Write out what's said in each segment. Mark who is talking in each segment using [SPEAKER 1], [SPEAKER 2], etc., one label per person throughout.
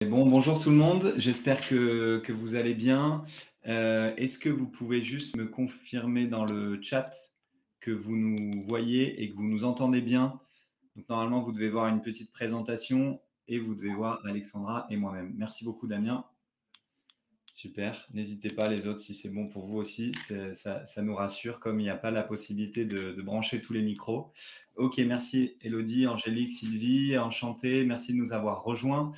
[SPEAKER 1] Bon, bonjour tout le monde, j'espère que vous allez bien. Est-ce que vous pouvez juste me confirmer dans le chat que vous nous voyez et que vous nous entendez bien? Donc, normalement, vous devez voir une petite présentation et vous devez voir Alexandra et moi-même. Merci beaucoup, Damien. Super. N'hésitez pas, les autres, si c'est bon pour vous aussi. Ça nous rassure, comme il n'y a pas la possibilité de brancher tous les micros. Ok, merci Elodie, Angélique, Sylvie, enchanté. Merci de nous avoir rejoints.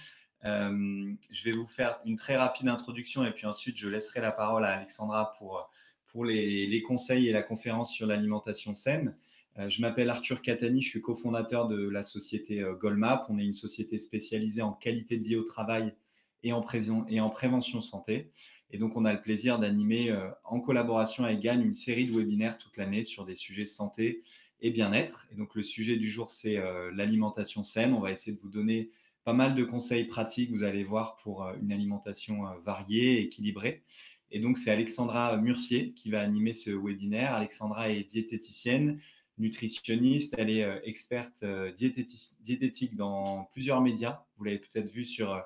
[SPEAKER 1] Je vais vous faire une très rapide introduction et puis ensuite, je laisserai la parole à Alexandra pour les conseils et la conférence sur l'alimentation saine. Je m'appelle Arthur Catani, je suis cofondateur de la société Goldmap. On est une société spécialisée en qualité de vie au travail et en prévention santé. Et donc, on a le plaisir d'animer en collaboration avec Gagne une série de webinaires toute l'année sur des sujets santé et bien-être. Et donc, le sujet du jour, c'est l'alimentation saine. On va essayer de vous donner pas mal de conseils pratiques, vous allez voir, pour une alimentation variée et équilibrée. Et donc, c'est Alexandra Murcier qui va animer ce webinaire. Alexandra est diététicienne, nutritionniste. Elle est experte diététique dans plusieurs médias. Vous l'avez peut-être vu sur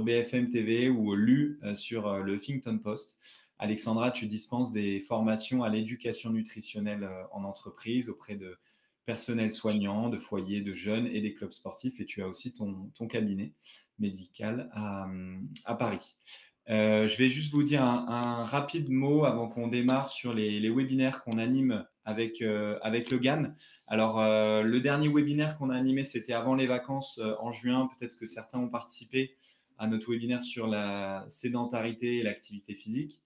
[SPEAKER 1] BFM TV ou lu sur le Huffington Post. Alexandra, tu dispenses des formations à l'éducation nutritionnelle en entreprise auprès de personnel soignant, de foyers, de jeunes et des clubs sportifs. Et tu as aussi ton cabinet médical à Paris. Je vais juste vous dire un rapide mot avant qu'on démarre sur les webinaires qu'on anime avec le GAN. Alors, le dernier webinaire qu'on a animé, c'était avant les vacances en juin. Peut-être que certains ont participé à notre webinaire sur la sédentarité et l'activité physique.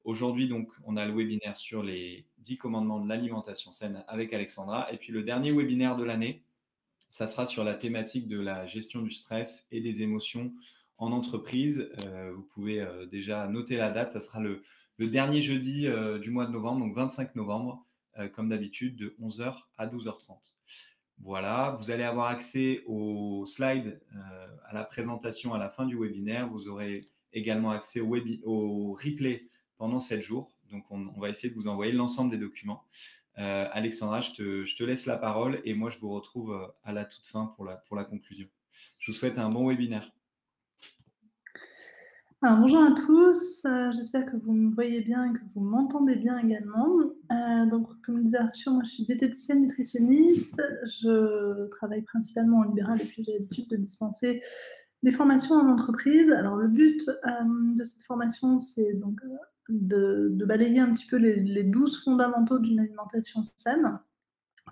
[SPEAKER 1] Aujourd'hui, donc, on a le webinaire sur les 10 commandements de l'alimentation saine avec Alexandra. Et puis, le dernier webinaire de l'année, ça sera sur la thématique de la gestion du stress et des émotions en entreprise. Vous pouvez déjà noter la date. Ça sera le dernier jeudi du mois de novembre, donc 25 novembre, comme d'habitude, de 11h à 12h30. Voilà, vous allez avoir accès aux slides, à la présentation à la fin du webinaire. Vous aurez également accès au replay pendant 7 jours. Donc, on va essayer de vous envoyer l'ensemble des documents. Alexandra, je te laisse la parole et moi, je vous retrouve à la toute fin pour la conclusion. Je vous souhaite un bon webinaire.
[SPEAKER 2] Alors, bonjour à tous, j'espère que vous me voyez bien et que vous m'entendez bien également. Donc, comme le disait Arthur, moi je suis diététicienne nutritionniste, je travaille principalement en libéral et puis j'ai l'habitude de dispenser des formations en entreprise. Alors, le but de cette formation, c'est donc de balayer un petit peu les 12 fondamentaux d'une alimentation saine.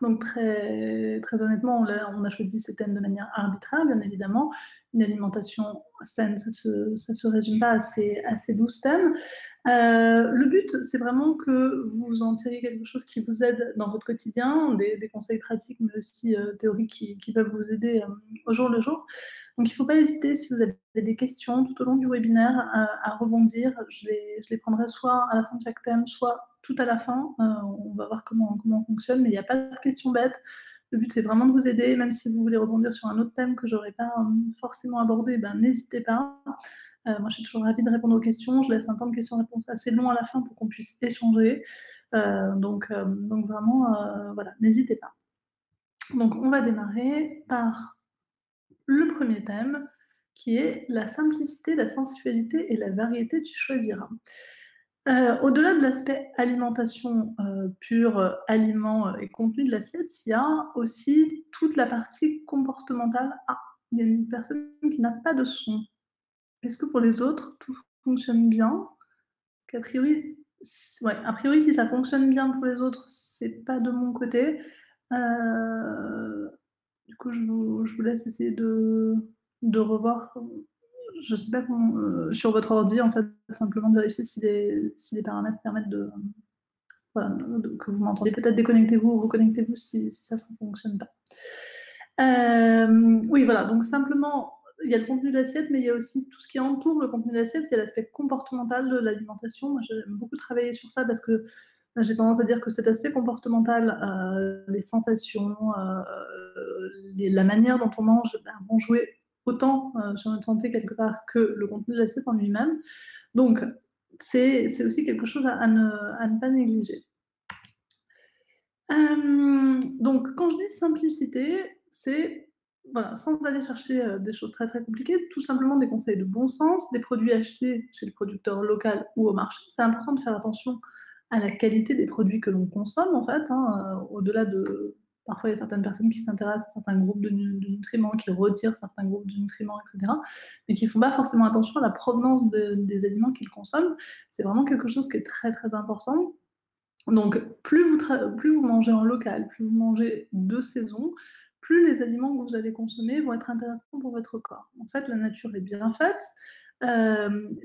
[SPEAKER 2] Donc très honnêtement, on a choisi ces thèmes de manière arbitraire, bien évidemment. Une alimentation saine, ça se résume pas à ces 12 thèmes. Le but, c'est vraiment que vous en tiriez quelque chose qui vous aide dans votre quotidien, des conseils pratiques, mais aussi théoriques qui peuvent vous aider au jour le jour. Donc il ne faut pas hésiter, si vous avez des questions tout au long du webinaire, à rebondir. Je les prendrai soit à la fin de chaque thème, soit tout à la fin. On va voir comment on fonctionne, mais il n'y a pas de questions bêtes. Le but, c'est vraiment de vous aider. Même si vous voulez rebondir sur un autre thème que je n'aurais pas forcément abordé, ben, n'hésitez pas. Moi, je suis toujours ravie de répondre aux questions. Je laisse un temps de questions-réponses assez long à la fin pour qu'on puisse échanger. Donc vraiment, voilà, n'hésitez pas. Donc, on va démarrer par le premier thème, qui est la simplicité, la sensualité et la variété, tu choisiras. Au-delà de l'aspect alimentation pure, aliments et contenu de l'assiette, il y a aussi toute la partie comportementale. Ah, il y a une personne qui n'a pas de son. Est-ce que pour les autres, tout fonctionne bien? Parce qu'a priori, ouais, a priori, si ça fonctionne bien pour les autres, c'est pas de mon côté. Du coup, je vous laisse essayer de revoir. Je sais pas comment, sur votre ordi, en fait, simplement de vérifier si les paramètres permettent de, voilà, que vous m'entendez. Peut-être déconnectez-vous ou reconnectez-vous si ça ne fonctionne pas. Oui, voilà, donc simplement, il y a le contenu de l'assiette, mais il y a aussi tout ce qui entoure le contenu de l'assiette, c'est l'aspect comportemental de l'alimentation. Moi, j'aime beaucoup travailler sur ça parce que j'ai tendance à dire que cet aspect comportemental, les sensations, la manière dont on mange, ben, vont jouer autant sur notre santé quelque part que le contenu de l'assiette en lui-même. Donc, c'est aussi quelque chose à ne pas négliger. Donc, quand je dis simplicité, c'est voilà, sans aller chercher, des choses très, très compliquées, tout simplement des conseils de bon sens, des produits achetés chez le producteur local ou au marché. C'est important de faire attention à la qualité des produits que l'on consomme en fait, hein, au-delà de parfois il y a certaines personnes qui s'intéressent à certains groupes de nutriments, qui retirent certains groupes de nutriments et cetera, mais qui font pas forcément attention à la provenance des aliments qu'ils consomment. C'est vraiment quelque chose qui est très, très important. Donc, plus vous mangez en local, plus vous mangez de saison, plus les aliments que vous allez consommer vont être intéressants pour votre corps. En fait, la nature est bien faite.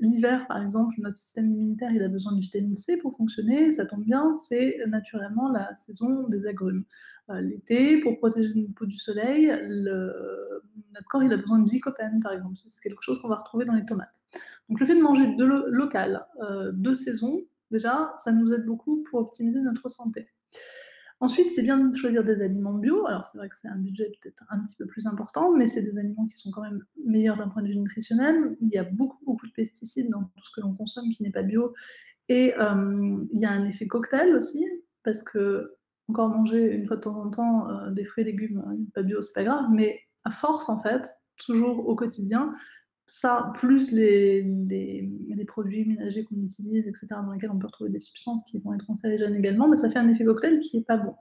[SPEAKER 2] L'hiver, par exemple, notre système immunitaire, il a besoin de vitamine C pour fonctionner. Ça tombe bien, c'est naturellement la saison des agrumes. L'été, pour protéger notre peau du soleil, notre corps, il a besoin de lycopène, par exemple. C'est quelque chose qu'on va retrouver dans les tomates. Donc, le fait de manger de local, de saison, déjà, ça nous aide beaucoup pour optimiser notre santé. Ensuite, c'est bien de choisir des aliments bio. Alors, c'est vrai que c'est un budget peut-être un petit peu plus important, mais c'est des aliments qui sont quand même meilleurs d'un point de vue nutritionnel. Il y a beaucoup, beaucoup de pesticides dans tout ce que l'on consomme qui n'est pas bio. Et il y a un effet cocktail aussi, parce que encore manger une fois de temps en temps des fruits et légumes pas bio, c'est pas grave, mais à force, en fait, toujours au quotidien, ça, plus les produits ménagers qu'on utilise, et cetera, dans lesquels on peut retrouver des substances qui vont être cancérigènes également, mais ça fait un effet cocktail qui est pas bon.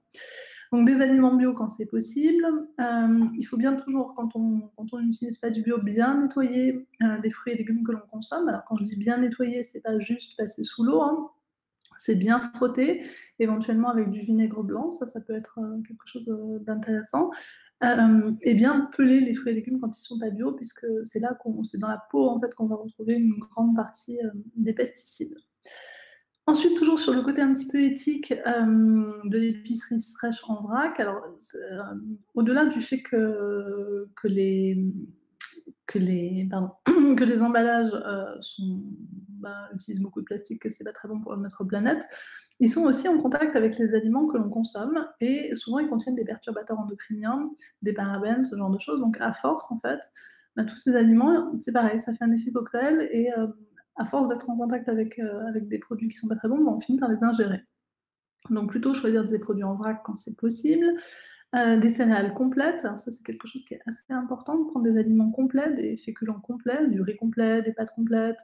[SPEAKER 2] Donc des aliments bio quand c'est possible. Il faut bien toujours, quand on n'utilise pas du bio, bien nettoyer les fruits et légumes que l'on consomme. Alors quand je dis bien nettoyer, c'est pas juste passer sous l'eau, hein. C'est bien frotter, éventuellement avec du vinaigre blanc, ça peut être quelque chose d'intéressant. Et bien peler les fruits et légumes quand ils sont pas bio, puisque c'est dans la peau en fait qu'on va retrouver une grande partie des pesticides. Ensuite, toujours sur le côté un petit peu éthique de l'épicerie fraîche en vrac. Alors, au-delà du fait que les pardon, que les emballages utilisent beaucoup de plastique, que c'est pas très bon pour notre planète, ils sont aussi en contact avec les aliments que l'on consomme et souvent ils contiennent des perturbateurs endocriniens, des parabènes, ce genre de choses. Donc à force, en fait, tous ces aliments, c'est pareil, ça fait un effet cocktail et à force d'être en contact avec des produits qui sont pas très bons, on finit par les ingérer. Donc plutôt choisir des produits en vrac quand c'est possible. Des céréales complètes, alors ça c'est quelque chose qui est assez important, de prendre des aliments complets, des féculents complets, du riz complet, des pâtes complètes,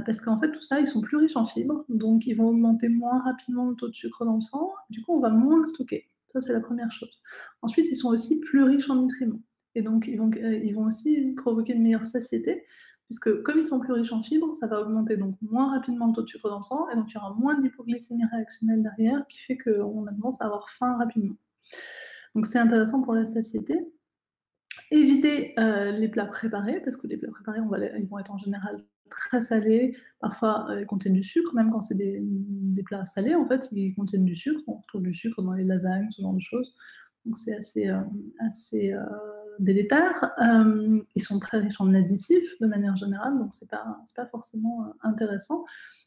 [SPEAKER 2] parce qu'en fait tout ça, ils sont plus riches en fibres, donc ils vont augmenter moins rapidement le taux de sucre dans le sang, du coup on va moins stocker. Ça c'est la première chose. Ensuite, ils sont aussi plus riches en nutriments et donc ils vont aussi provoquer une meilleure satiété, puisque comme ils sont plus riches en fibres, ça va augmenter donc moins rapidement le taux de sucre dans le sang et donc il y aura moins d'hypoglycémie réactionnelle derrière, qui fait qu'on a tendance à avoir faim rapidement. Donc c'est intéressant pour la satiété. Éviter les plats préparés, parce que les plats préparés, ils vont être en général très salés, parfois ils contiennent du sucre, même quand c'est des plats salés, en fait, ils contiennent du sucre, on retrouve du sucre dans les lasagnes, ce genre de choses. Donc c'est assez délétère. Ils sont très riches en additifs de manière générale, donc c'est pas forcément intéressant.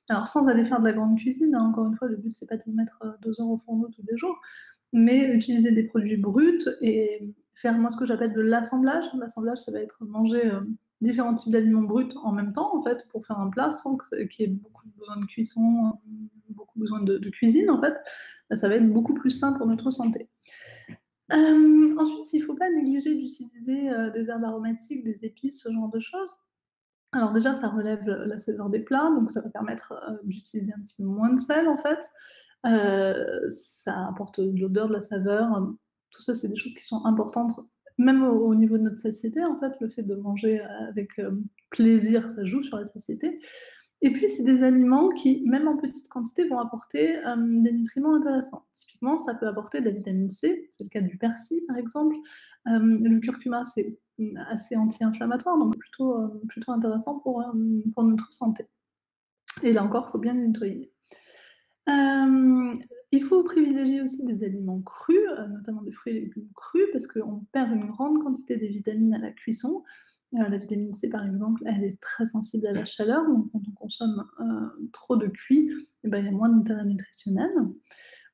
[SPEAKER 2] Alors sans aller faire de la grande cuisine, hein, encore une fois, le but c'est pas de mettre 2 heures au fourneau tous les jours, mais utiliser des produits bruts et faire moi ce que j'appelle de l'assemblage. L'assemblage, ça va être manger différents types d'aliments bruts en même temps, en fait, pour faire un plat sans qu'il y ait beaucoup besoin de cuisson, beaucoup besoin de cuisine, en fait. Ça va être beaucoup plus sain pour notre santé. Ensuite, il ne faut pas négliger d'utiliser des herbes aromatiques, des épices, ce genre de choses. Alors déjà, ça relève la saveur des plats, donc ça va permettre d'utiliser un petit peu moins de sel, en fait. Ça apporte de l'odeur, de la saveur. Tout ça, c'est des choses qui sont importantes, même au niveau de notre satiété, en fait. Le fait de manger avec plaisir, ça joue sur la satiété. Et puis, c'est des aliments qui, même en petite quantité, vont apporter des nutriments intéressants. Typiquement, ça peut apporter de la vitamine C, c'est le cas du persil, par exemple. Le curcuma, c'est assez anti-inflammatoire, donc plutôt intéressant pour notre santé. Et là encore, il faut bien les nettoyer. Il faut privilégier aussi des aliments crus, notamment des fruits et légumes crus, parce qu'on perd une grande quantité des vitamines à la cuisson. La vitamine C, par exemple, elle est très sensible à la chaleur, donc quand on consomme trop de cuit, il y a moins d'intérêt nutritionnel,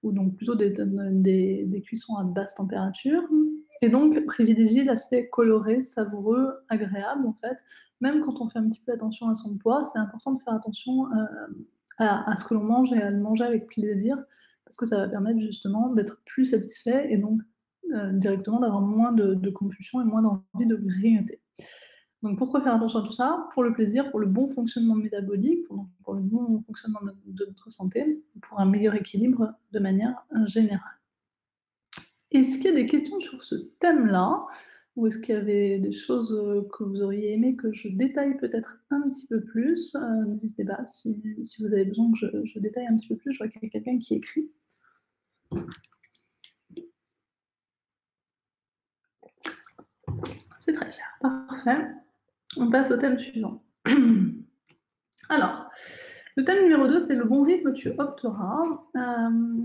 [SPEAKER 2] ou donc plutôt des cuissons à basse température. Et donc, privilégier l'aspect coloré, savoureux, agréable, en fait. Même quand on fait un petit peu attention à son poids, c'est important de faire attention à ce que l'on mange et à le manger avec plaisir, parce que ça va permettre justement d'être plus satisfait et donc directement d'avoir moins de compulsions et moins d'envie de grignoter. Donc pourquoi faire attention à tout ça? Pour le plaisir, pour le bon fonctionnement métabolique, pour le bon fonctionnement de notre santé, et pour un meilleur équilibre de manière générale. Est-ce qu'il y a des questions sur ce thème-là? Ou est-ce qu'il y avait des choses, que vous auriez aimé que je détaille peut-être un petit peu plus? N'hésitez pas si vous avez besoin que je détaille un petit peu plus. Je vois qu'il y a quelqu'un qui écrit. C'est très clair, parfait. On passe au thème suivant. Alors, le thème numéro 2, c'est le bon rythme, tu opteras.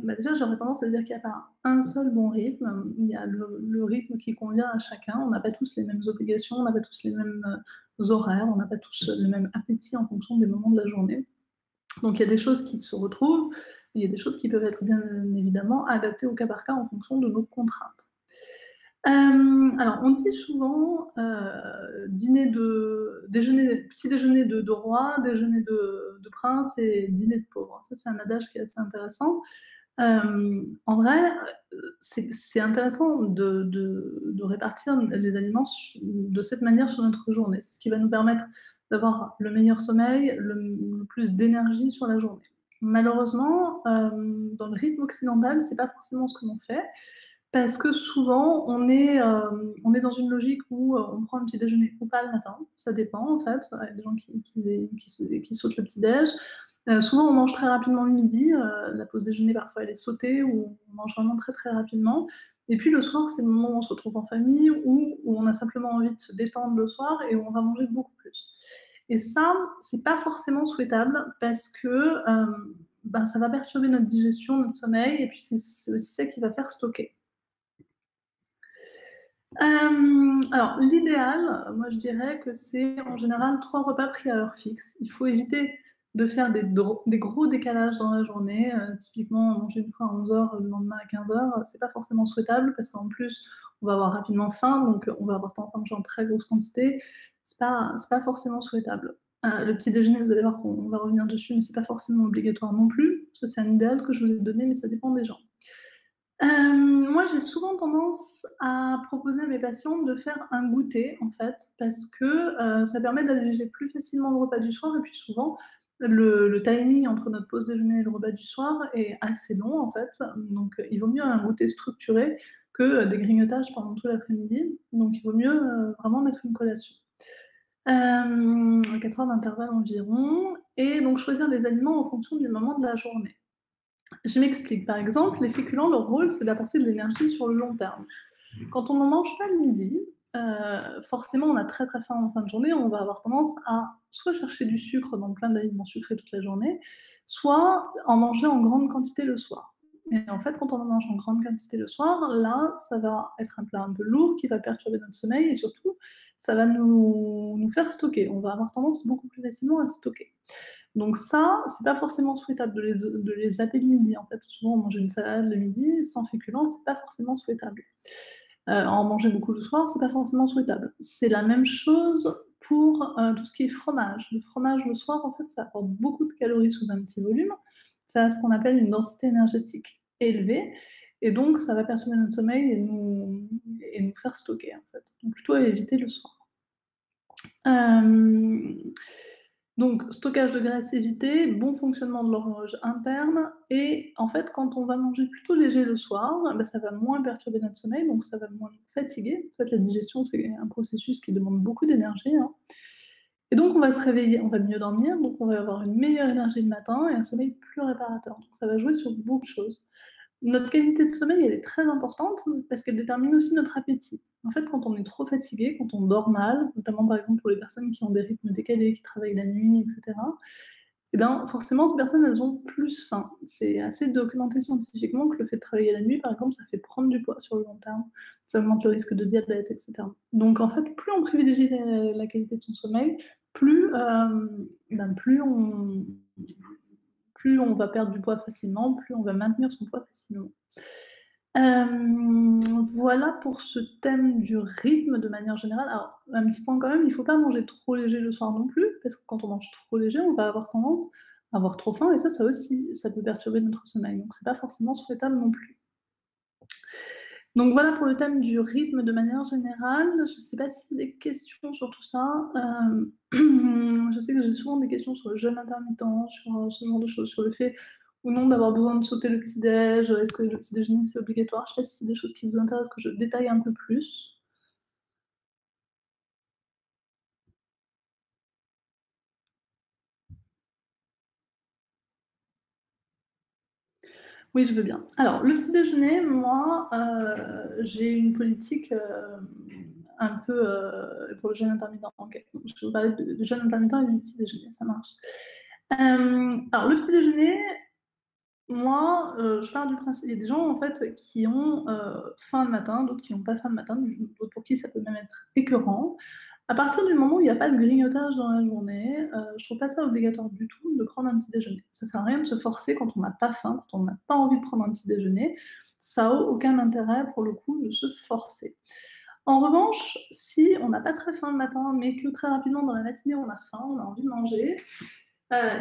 [SPEAKER 2] Déjà, j'aurais tendance à dire qu'il n'y a pas un seul bon rythme. Il y a le rythme qui convient à chacun. On n'a pas tous les mêmes obligations, on n'a pas tous les mêmes horaires, on n'a pas tous le même appétit en fonction des moments de la journée. Donc, il y a des choses qui se retrouvent, mais il y a des choses qui peuvent être bien évidemment adaptées au cas par cas en fonction de nos contraintes. Alors, on dit souvent petit déjeuner de roi, déjeuner de prince et dîner de pauvre. Ça, c'est un adage qui est assez intéressant. En vrai, c'est intéressant de répartir les aliments de cette manière sur notre journée. C'est ce qui va nous permettre d'avoir le meilleur sommeil, le plus d'énergie sur la journée. Malheureusement, dans le rythme occidental, c'est pas forcément ce que l'on fait. Parce que souvent, on est dans une logique où on prend un petit déjeuner ou pas le matin, ça dépend en fait. Il y a des gens qui sautent le petit déj. Souvent, on mange très rapidement le midi. La pause déjeuner, parfois, elle est sautée ou on mange vraiment très très rapidement. Et puis le soir, c'est le moment où on se retrouve en famille ou où on a simplement envie de se détendre le soir et où on va manger beaucoup plus. Et ça, c'est pas forcément souhaitable parce que ça va perturber notre digestion, notre sommeil, et puis c'est aussi ça qui va faire stocker. Alors l'idéal, moi je dirais que c'est en général 3 repas pris à heure fixe. Il faut éviter de faire des gros décalages dans la journée. Typiquement manger une fois à 11h, le lendemain à 15h, c'est pas forcément souhaitable parce qu'en plus, on va avoir rapidement faim, donc on va avoir tendance à manger en très grosse quantité. C'est pas forcément souhaitable. Le petit déjeuner, vous allez voir qu'on va revenir dessus, mais c'est pas forcément obligatoire non plus. Ça, c'est un idéal que je vous ai donné, mais ça dépend des gens. Moi, j'ai souvent tendance à proposer à mes patients de faire un goûter, en fait, parce que ça permet d'alléger plus facilement le repas du soir et puis souvent, le timing entre notre pause déjeuner et le repas du soir est assez long, en fait. Donc il vaut mieux un goûter structuré que, des grignotages pendant tout l'après-midi. Donc il vaut mieux, vraiment mettre une collation. 4 heures d'intervalle environ et donc choisir les aliments en fonction du moment de la journée. Je m'explique. Par exemple, les féculents, leur rôle, c'est d'apporter de l'énergie sur le long terme. Quand on n'en mange pas le midi, forcément, on a très très faim en fin de journée. On va avoir tendance à soit chercher du sucre dans plein d'aliments sucrés toute la journée, soit en manger en grande quantité le soir. Et en fait, quand on en mange en grande quantité le soir, là, ça va être un plat un peu lourd qui va perturber notre sommeil et surtout, ça va nous faire stocker. On va avoir tendance beaucoup plus facilement à stocker. Donc ça, c'est pas forcément souhaitable de les zapper le midi, en fait. Souvent, on mange une salade le midi sans féculents, c'est pas forcément souhaitable. En manger beaucoup le soir, c'est pas forcément souhaitable. C'est la même chose pour, tout ce qui est fromage. Le fromage le soir, en fait, ça apporte beaucoup de calories sous un petit volume. Ça a ce qu'on appelle une densité énergétique élevée et donc ça va perturber notre sommeil et nous faire stocker, en fait. Donc plutôt à éviter le soir. Hem Donc, stockage de graisse évité, bon fonctionnement de l'horloge interne et en fait, quand on va manger plutôt léger le soir, ça va moins perturber notre sommeil, donc ça va moins nous fatiguer. En fait, la digestion, c'est un processus qui demande beaucoup d'énergie, hein, et donc on va se réveiller, on va mieux dormir, donc on va avoir une meilleure énergie le matin et un sommeil plus réparateur. Donc ça va jouer sur beaucoup de choses. Notre qualité de sommeil, elle est très importante parce qu'elle détermine aussi notre appétit. En fait, quand on est trop fatigué, quand on dort mal, notamment par exemple pour les personnes qui ont des rythmes décalés, qui travaillent la nuit, et cetera, et ben, forcément, ces personnes, elles ont plus faim. C'est assez documenté scientifiquement que le fait de travailler la nuit, par exemple, ça fait prendre du poids sur le long terme. Ça augmente le risque de diabète, et cetera. Donc en fait, plus on privilégie la qualité de son sommeil, plus, plus on va perdre du poids facilement, plus on va maintenir son poids facilement. Voilà pour ce thème du rythme de manière générale. Alors, un petit point quand même, il ne faut pas manger trop léger le soir non plus, parce que quand on mange trop léger, on va avoir tendance à avoir trop faim et ça aussi, ça peut perturber notre sommeil, donc c'est pas forcément souhaitable non plus. Donc voilà pour le thème du rythme de manière générale. Je ne sais pas s'il y a des questions sur tout ça. Je sais que j'ai souvent des questions sur le jeûne intermittent, sur, ce genre de choses, sur le fait ou non d'avoir besoin de sauter le petit-déj, est-ce que le petit déjeuner c'est obligatoire? Je ne sais pas si c'est des choses qui vous intéressent que je détaille un peu plus? Oui, je veux bien. Alors, le petit déjeuner, moi, j'ai une politique, un peu, pour le jeûne intermittent. OK. Donc je vais vous parler de jeûne intermittent et du petit déjeuner, ça marche. Alors le petit déjeuner, moi, je pars du principe il y a des gens, en fait, qui ont, faim le matin, d'autres qui n'ont pas faim le matin, d'autres pour qui ça peut même être écœurant. À partir du moment où il y a pas de grignotage dans la journée, je trouve pas ça obligatoire du tout de prendre un petit déjeuner. Ça sert à rien de se forcer quand on n'a pas faim, quand on n'a pas envie de prendre un petit déjeuner. Ça a aucun intérêt, pour le coup, de se forcer. En revanche, si on n'a pas très faim le matin, mais que très rapidement dans la matinée on a faim, on a envie de manger,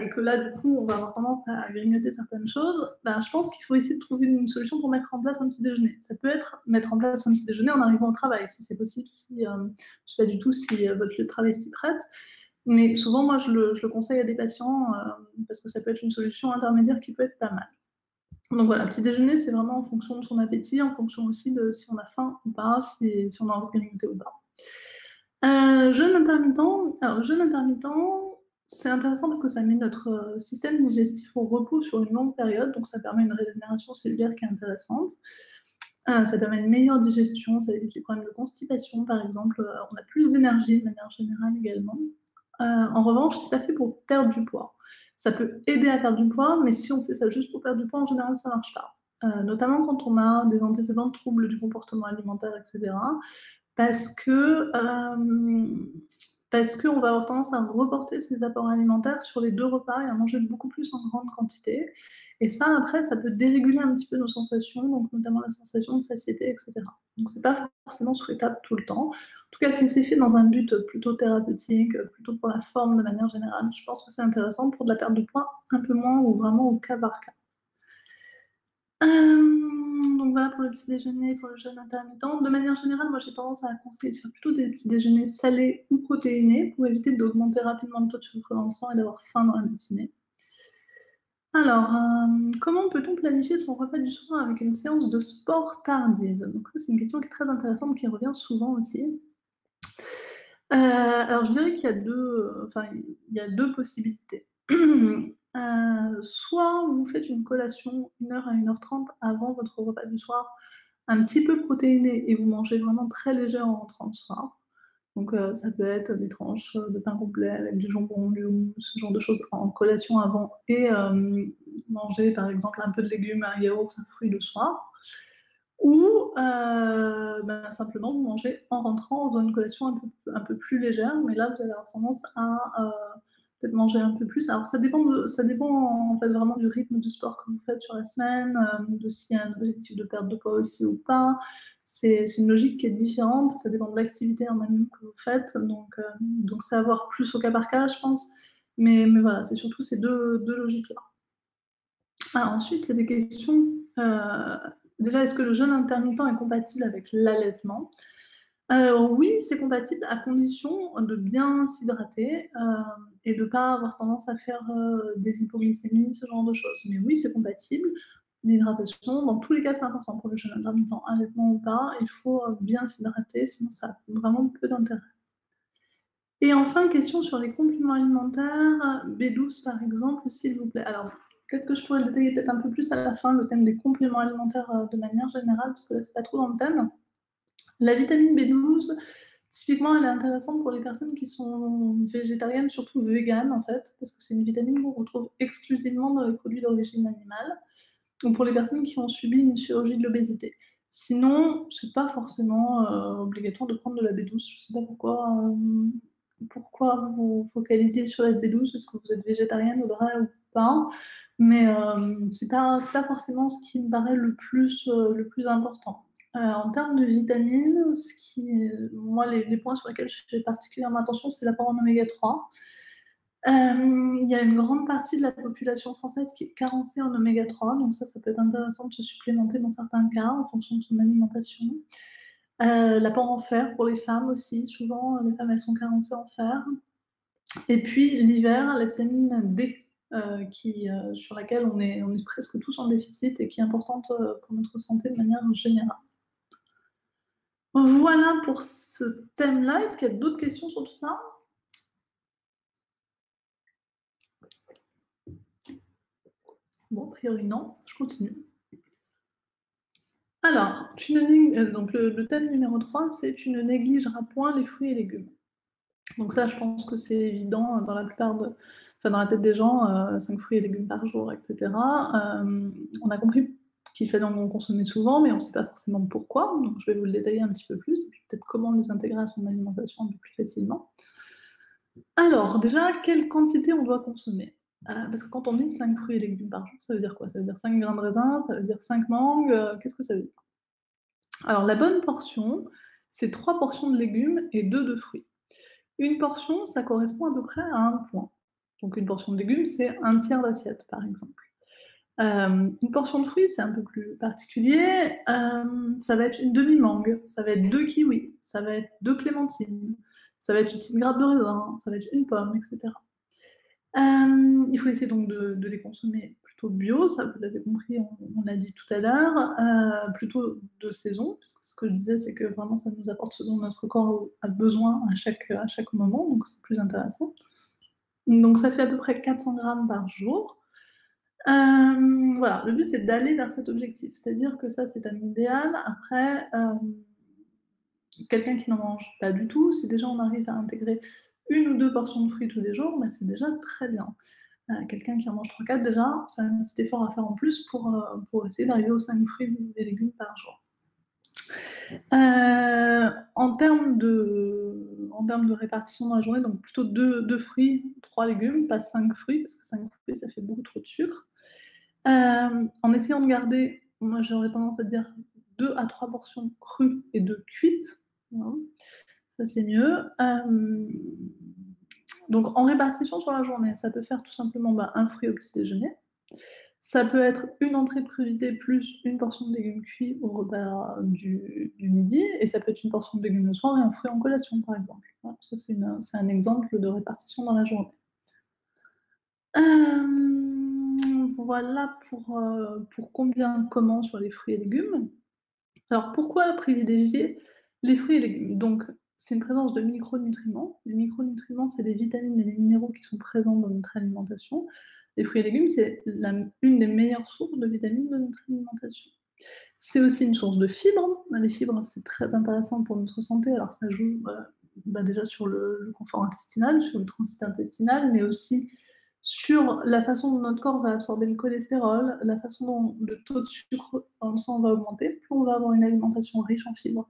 [SPEAKER 2] et que là, du coup, on va avoir tendance à grignoter certaines choses, ben, je pense qu'il faut essayer de trouver une solution pour mettre en place un petit déjeuner. Ça peut être mettre en place un petit déjeuner en arrivant au travail, si c'est possible, si, je sais pas du tout si votre lieu de travail s'y prête, mais souvent, moi, je le conseille à des patients, parce que ça peut être une solution intermédiaire qui peut être pas mal. Donc voilà, petit déjeuner, c'est vraiment en fonction de son appétit, en fonction aussi de si on a faim ou pas, si on a envie de grignoter ou pas. Jeûne intermittent, alors le jeûne intermittent, c'est intéressant parce que ça met notre, système digestif au repos sur une longue période, donc ça permet une régénération cellulaire qui est intéressante. Ça permet une meilleure digestion, ça évite les problèmes de constipation par exemple, on a plus d'énergie de manière générale également. En revanche, c'est pas fait pour perdre du poids. Ça peut aider à perdre du poids, mais si on fait ça juste pour perdre du poids, en général, ça marche pas. Notamment quand on a des antécédents de troubles du comportement alimentaire et cetera. Parce que, parce qu'on va avoir tendance à reporter ses apports alimentaires sur les 2 repas et à manger beaucoup plus en grande quantité. Et ça, après, ça peut déréguler un petit peu nos sensations, donc notamment la sensation de satiété, et cetera. Donc c'est pas forcément souhaitable tout le temps. En tout cas, si c'est fait dans un but plutôt thérapeutique, plutôt pour la forme de manière générale, je pense que c'est intéressant. Pour de la perte de poids, un peu moins ou vraiment au cas par cas. Donc voilà pour le petit déjeuner, pour le jeûne intermittent. De manière générale, moi j'ai tendance à conseiller de faire plutôt des petits déjeuners salés ou protéinés pour éviter d'augmenter rapidement le taux de sucre dans le sang et d'avoir faim dans la matinée. Alors, comment peut-on planifier son repas du soir avec une séance de sport tardive? Donc ça, c'est une question qui est très intéressante, qui revient souvent aussi. Alors je dirais qu'il y a 2, enfin il y a 2 possibilités. Soit vous faites une collation 1 heure à 1 h 30 avant votre repas du soir, un petit peu protéinée et vous mangez vraiment très léger en rentrant le soir. Donc ça peut être des tranches, de pain complet avec du jambon, du houmous, ce genre de choses en collation avant et manger par exemple un peu de légumes, un yaourt, un fruit le soir. Ou simplement vous mangez en rentrant, en faisant une collation un peu plus légère, mais là vous allez avoir tendance à, peut-être manger un peu plus. Alors ça dépend en fait vraiment du rythme du sport que vous faites sur la semaine, de s'il y a un objectif de perte de poids aussi ou pas. C'est une logique qui est différente, ça dépend de l'activité en elle-même que vous faites, donc c'est à voir plus au cas par cas je pense. Mais voilà, c'est surtout ces deux logiques-là. Ah, ensuite, il y a des questions. Déjà, est-ce que le jeûne intermittent est compatible avec l'allaitement? Oui, c'est compatible à condition de bien s'hydrater, et de ne pas avoir tendance à faire, des hypoglycémies, ce genre de choses. Mais oui, c'est compatible. L'hydratation, dans tous les cas, c'est important pour le jeûne intermittent, allaitement ou pas, il faut, bien s'hydrater, sinon ça a vraiment peu d'intérêt. Et enfin, question sur les compléments alimentaires, B12 par exemple, s'il vous plaît. Alors, peut-être que je pourrais le détailler peut-être un peu plus à la fin, le thème des compléments alimentaires de manière générale, parce que là, c'est pas trop dans le thème. La vitamine B12, typiquement, elle est intéressante pour les personnes qui sont végétariennes, surtout véganes en fait, parce que c'est une vitamine qu'on retrouve exclusivement dans les produits d'origine animale, ou pour les personnes qui ont subi une chirurgie de l'obésité. Sinon, c'est pas forcément obligatoire de prendre de la B12. Je sais pas pourquoi vous vous focalisez sur la B12, est-ce que vous êtes végétarienne, Audrey, ou pas? Mais c'est pas forcément ce qui me paraît le plus important. En termes de vitamines, moi, les points sur lesquels je fais particulièrement attention, c'est l'apport en oméga 3. Il y a une grande partie de la population française qui est carencée en oméga 3, donc ça peut être intéressant de se supplémenter dans certains cas en fonction de son alimentation. L'apport en fer pour les femmes aussi, souvent les femmes elles sont carencées en fer. Et puis l'hiver, la vitamine D, sur laquelle on est presque tous en déficit et qui est importante pour notre santé de manière générale. Voilà pour ce thème-là. Est-ce qu'il y a d'autres questions sur tout ça? Bon, a priori non, je continue. Alors, donc le thème numéro 3, c'est tu ne négligeras point les fruits et légumes. Donc ça, je pense que c'est évident dans la plupart dans la tête des gens, 5 fruits et légumes par jour, etc. On a compris qu'il fallait en consommer souvent, mais on ne sait pas forcément pourquoi. Donc je vais vous le détailler un petit peu plus, et puis peut-être comment les intégrer à son alimentation un peu plus facilement. Alors, déjà, quelle quantité on doit consommer? Parce que quand on dit 5 fruits et légumes par jour, ça veut dire quoi? Ça veut dire 5 grains de raisin, ça veut dire 5 mangues, qu'est-ce que ça veut dire? Alors la bonne portion, c'est 3 portions de légumes et 2 de fruits. Une portion, ça correspond à peu près à 1 point. Donc une portion de légumes, c'est 1/3 d'assiette, par exemple. Une portion de fruits, c'est un peu plus particulier, ça va être une demi-mangue, ça va être 2 kiwis, ça va être 2 clémentines, ça va être une petite grappe de raisin, ça va être une pomme, etc. Il faut essayer donc de les consommer plutôt bio, ça vous l'avez compris, on l'a dit tout à l'heure, plutôt de saison, parce que ce que je disais, c'est que vraiment ça nous apporte ce dont notre corps a besoin à chaque moment, donc c'est plus intéressant. Donc ça fait à peu près 400 grammes par jour. Voilà, le but c'est d'aller vers cet objectif, c'est-à-dire que ça c'est un idéal. Après, quelqu'un qui n'en mange pas du tout, si déjà on arrive à intégrer 1 ou 2 portions de fruits tous les jours, bah, c'est déjà très bien. Quelqu'un qui en mange 3-4 déjà, c'est un petit effort à faire en plus pour essayer d'arriver aux 5 fruits et légumes par jour. En termes de répartition dans la journée, donc plutôt 2 fruits, 3 légumes, pas 5 fruits, parce que 5 fruits, ça fait beaucoup trop de sucre. En essayant de garder, moi j'aurais tendance à dire 2 à 3 portions crues et 2 cuites. Voilà. Ça c'est mieux. Donc en répartition sur la journée, ça peut faire tout simplement un fruit au petit déjeuner. Ça peut être une entrée de crudité plus une portion de légumes cuits au repas du midi, et ça peut être une portion de légumes le soir et un fruit en collation, par exemple. Voilà, ça c'est un exemple de répartition dans la journée. Voilà pour combien, comment sur les fruits et légumes. Alors pourquoi privilégier les fruits et légumes? Donc c'est une présence de micronutriments. Les micronutriments, c'est des vitamines et des minéraux qui sont présents dans notre alimentation. Les fruits et légumes, c'est une des meilleures sources de vitamines de notre alimentation. C'est aussi une source de fibres. Les fibres, c'est très intéressant pour notre santé. Alors ça joue déjà sur le confort intestinal, sur le transit intestinal, mais aussi sur la façon dont notre corps va absorber le cholestérol, la façon dont le taux de sucre dans le sang va augmenter. Plus on va avoir une alimentation riche en fibres,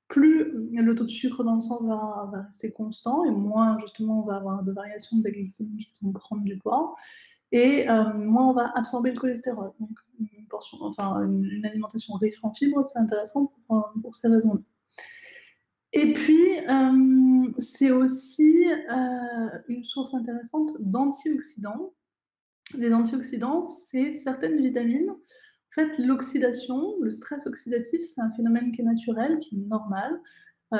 [SPEAKER 2] plus le taux de sucre dans le sang va rester constant, et moins justement on va avoir de variations de la glycémie qui vont prendre du poids, et moins on va absorber le cholestérol. Donc une alimentation riche en fibres, c'est intéressant pour ces raisons-là. Et puis, c'est aussi une source intéressante d'antioxydants. Les antioxydants, c'est certaines vitamines. En fait, l'oxydation, le stress oxydatif, c'est un phénomène qui est naturel, qui est normal.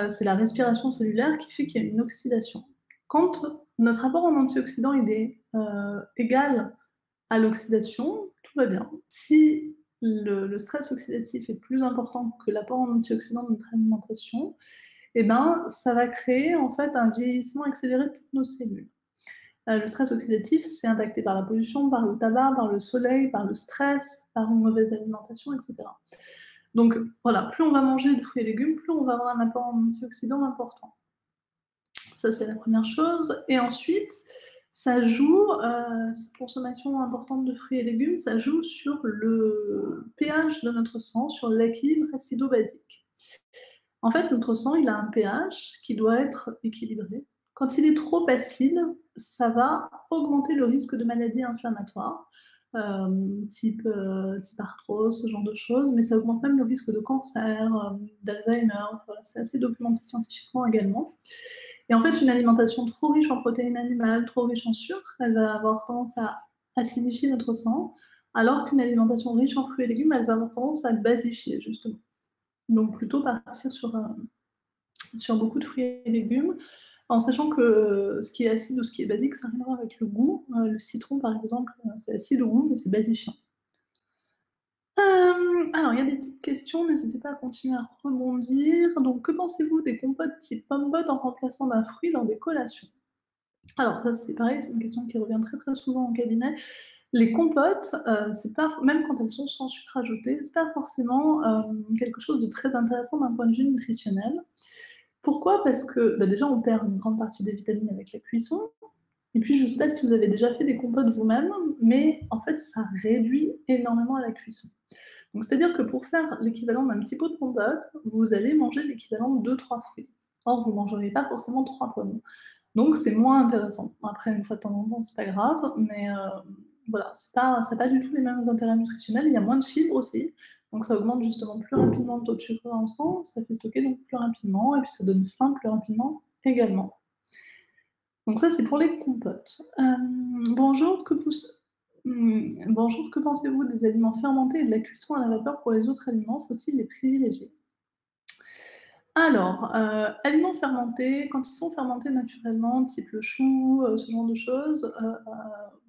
[SPEAKER 2] C'est la respiration cellulaire qui fait qu'il y a une oxydation. Quand notre apport en antioxydants il est égal à l'oxydation, tout va bien. Si le stress oxydatif est plus important que l'apport en antioxydants de notre alimentation, eh ben, ça va créer en fait un vieillissement accéléré de toutes nos cellules. Le stress oxydatif, c'est impacté par la pollution, par le tabac, par le soleil, par le stress, par une mauvaise alimentation, etc. Donc voilà, plus on va manger de fruits et légumes, plus on va avoir un apport en antioxydants important. Ça, c'est la première chose. Et ensuite, ça joue, cette consommation importante de fruits et légumes, ça joue sur le pH de notre sang, sur l'équilibre acido-basique. En fait, notre sang, il a un pH qui doit être équilibré. Quand il est trop acide, ça va augmenter le risque de maladies inflammatoires, type arthrose, ce genre de choses, mais ça augmente même le risque de cancer, d'Alzheimer. Voilà, c'est assez documenté scientifiquement également. Et en fait, une alimentation trop riche en protéines animales, trop riche en sucre, elle va avoir tendance à acidifier notre sang, alors qu'une alimentation riche en fruits et légumes, elle va avoir tendance à basifier, justement. Donc plutôt partir sur beaucoup de fruits et légumes, en sachant que ce qui est acide ou ce qui est basique, ça n'a rien à voir avec le goût. Le citron, par exemple, c'est acide au goût, mais c'est basifiant. Alors, il y a des petites questions, n'hésitez pas à continuer à rebondir. Donc, que pensez-vous des compotes type pomme-pote en remplacement d'un fruit lors des collations? Alors ça, c'est pareil, c'est une question qui revient très, très souvent en cabinet. Les compotes, c'est pas même quand elles sont sans sucre ajouté, c'est pas forcément, quelque chose de très intéressant d'un point de vue nutritionnel. Pourquoi? Parce que, bah, déjà, on perd une grande partie des vitamines avec la cuisson et puis je sais pas si vous avez déjà fait des compotes vous-même, mais en fait, ça réduit énormément à la cuisson. Donc c'est-à-dire que pour faire l'équivalent d'un petit pot de compote, vous allez manger l'équivalent de 2-3 fruits. Or, vous mangeriez pas forcément 3 pommes. Donc c'est moins intéressant. Après, une fois de temps en temps, c'est pas grave, mais voilà, ça a pas du tout les mêmes intérêts nutritionnels. Il y a moins de fibres aussi, donc ça augmente justement plus rapidement le taux de sucre dans le sang, ça fait stocker donc plus rapidement, et puis ça donne faim plus rapidement également. Donc ça, c'est pour les compotes. Bonjour, que pensez-vous des aliments fermentés et de la cuisson à la vapeur pour les autres aliments? Faut-il les privilégier? Alors, aliments fermentés, quand ils sont fermentés naturellement, type le chou, ce genre de choses,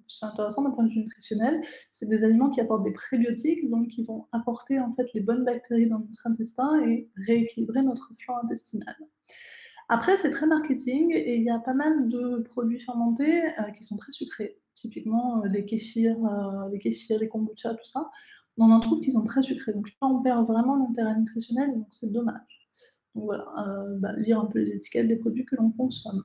[SPEAKER 2] c'est intéressant d'un point de vue nutritionnel. C'est des aliments qui apportent des prébiotiques, donc qui vont apporter en fait les bonnes bactéries dans notre intestin et rééquilibrer notre flore intestinale. Après, c'est très marketing et il y a pas mal de produits fermentés, qui sont très sucrés. Typiquement, les kéfirs, les kombucha, tout ça. On en trouve qui sont très sucrés, donc là, on perd vraiment l'intérêt nutritionnel, donc c'est dommage. Donc voilà, lire un peu les étiquettes des produits que l'on consomme.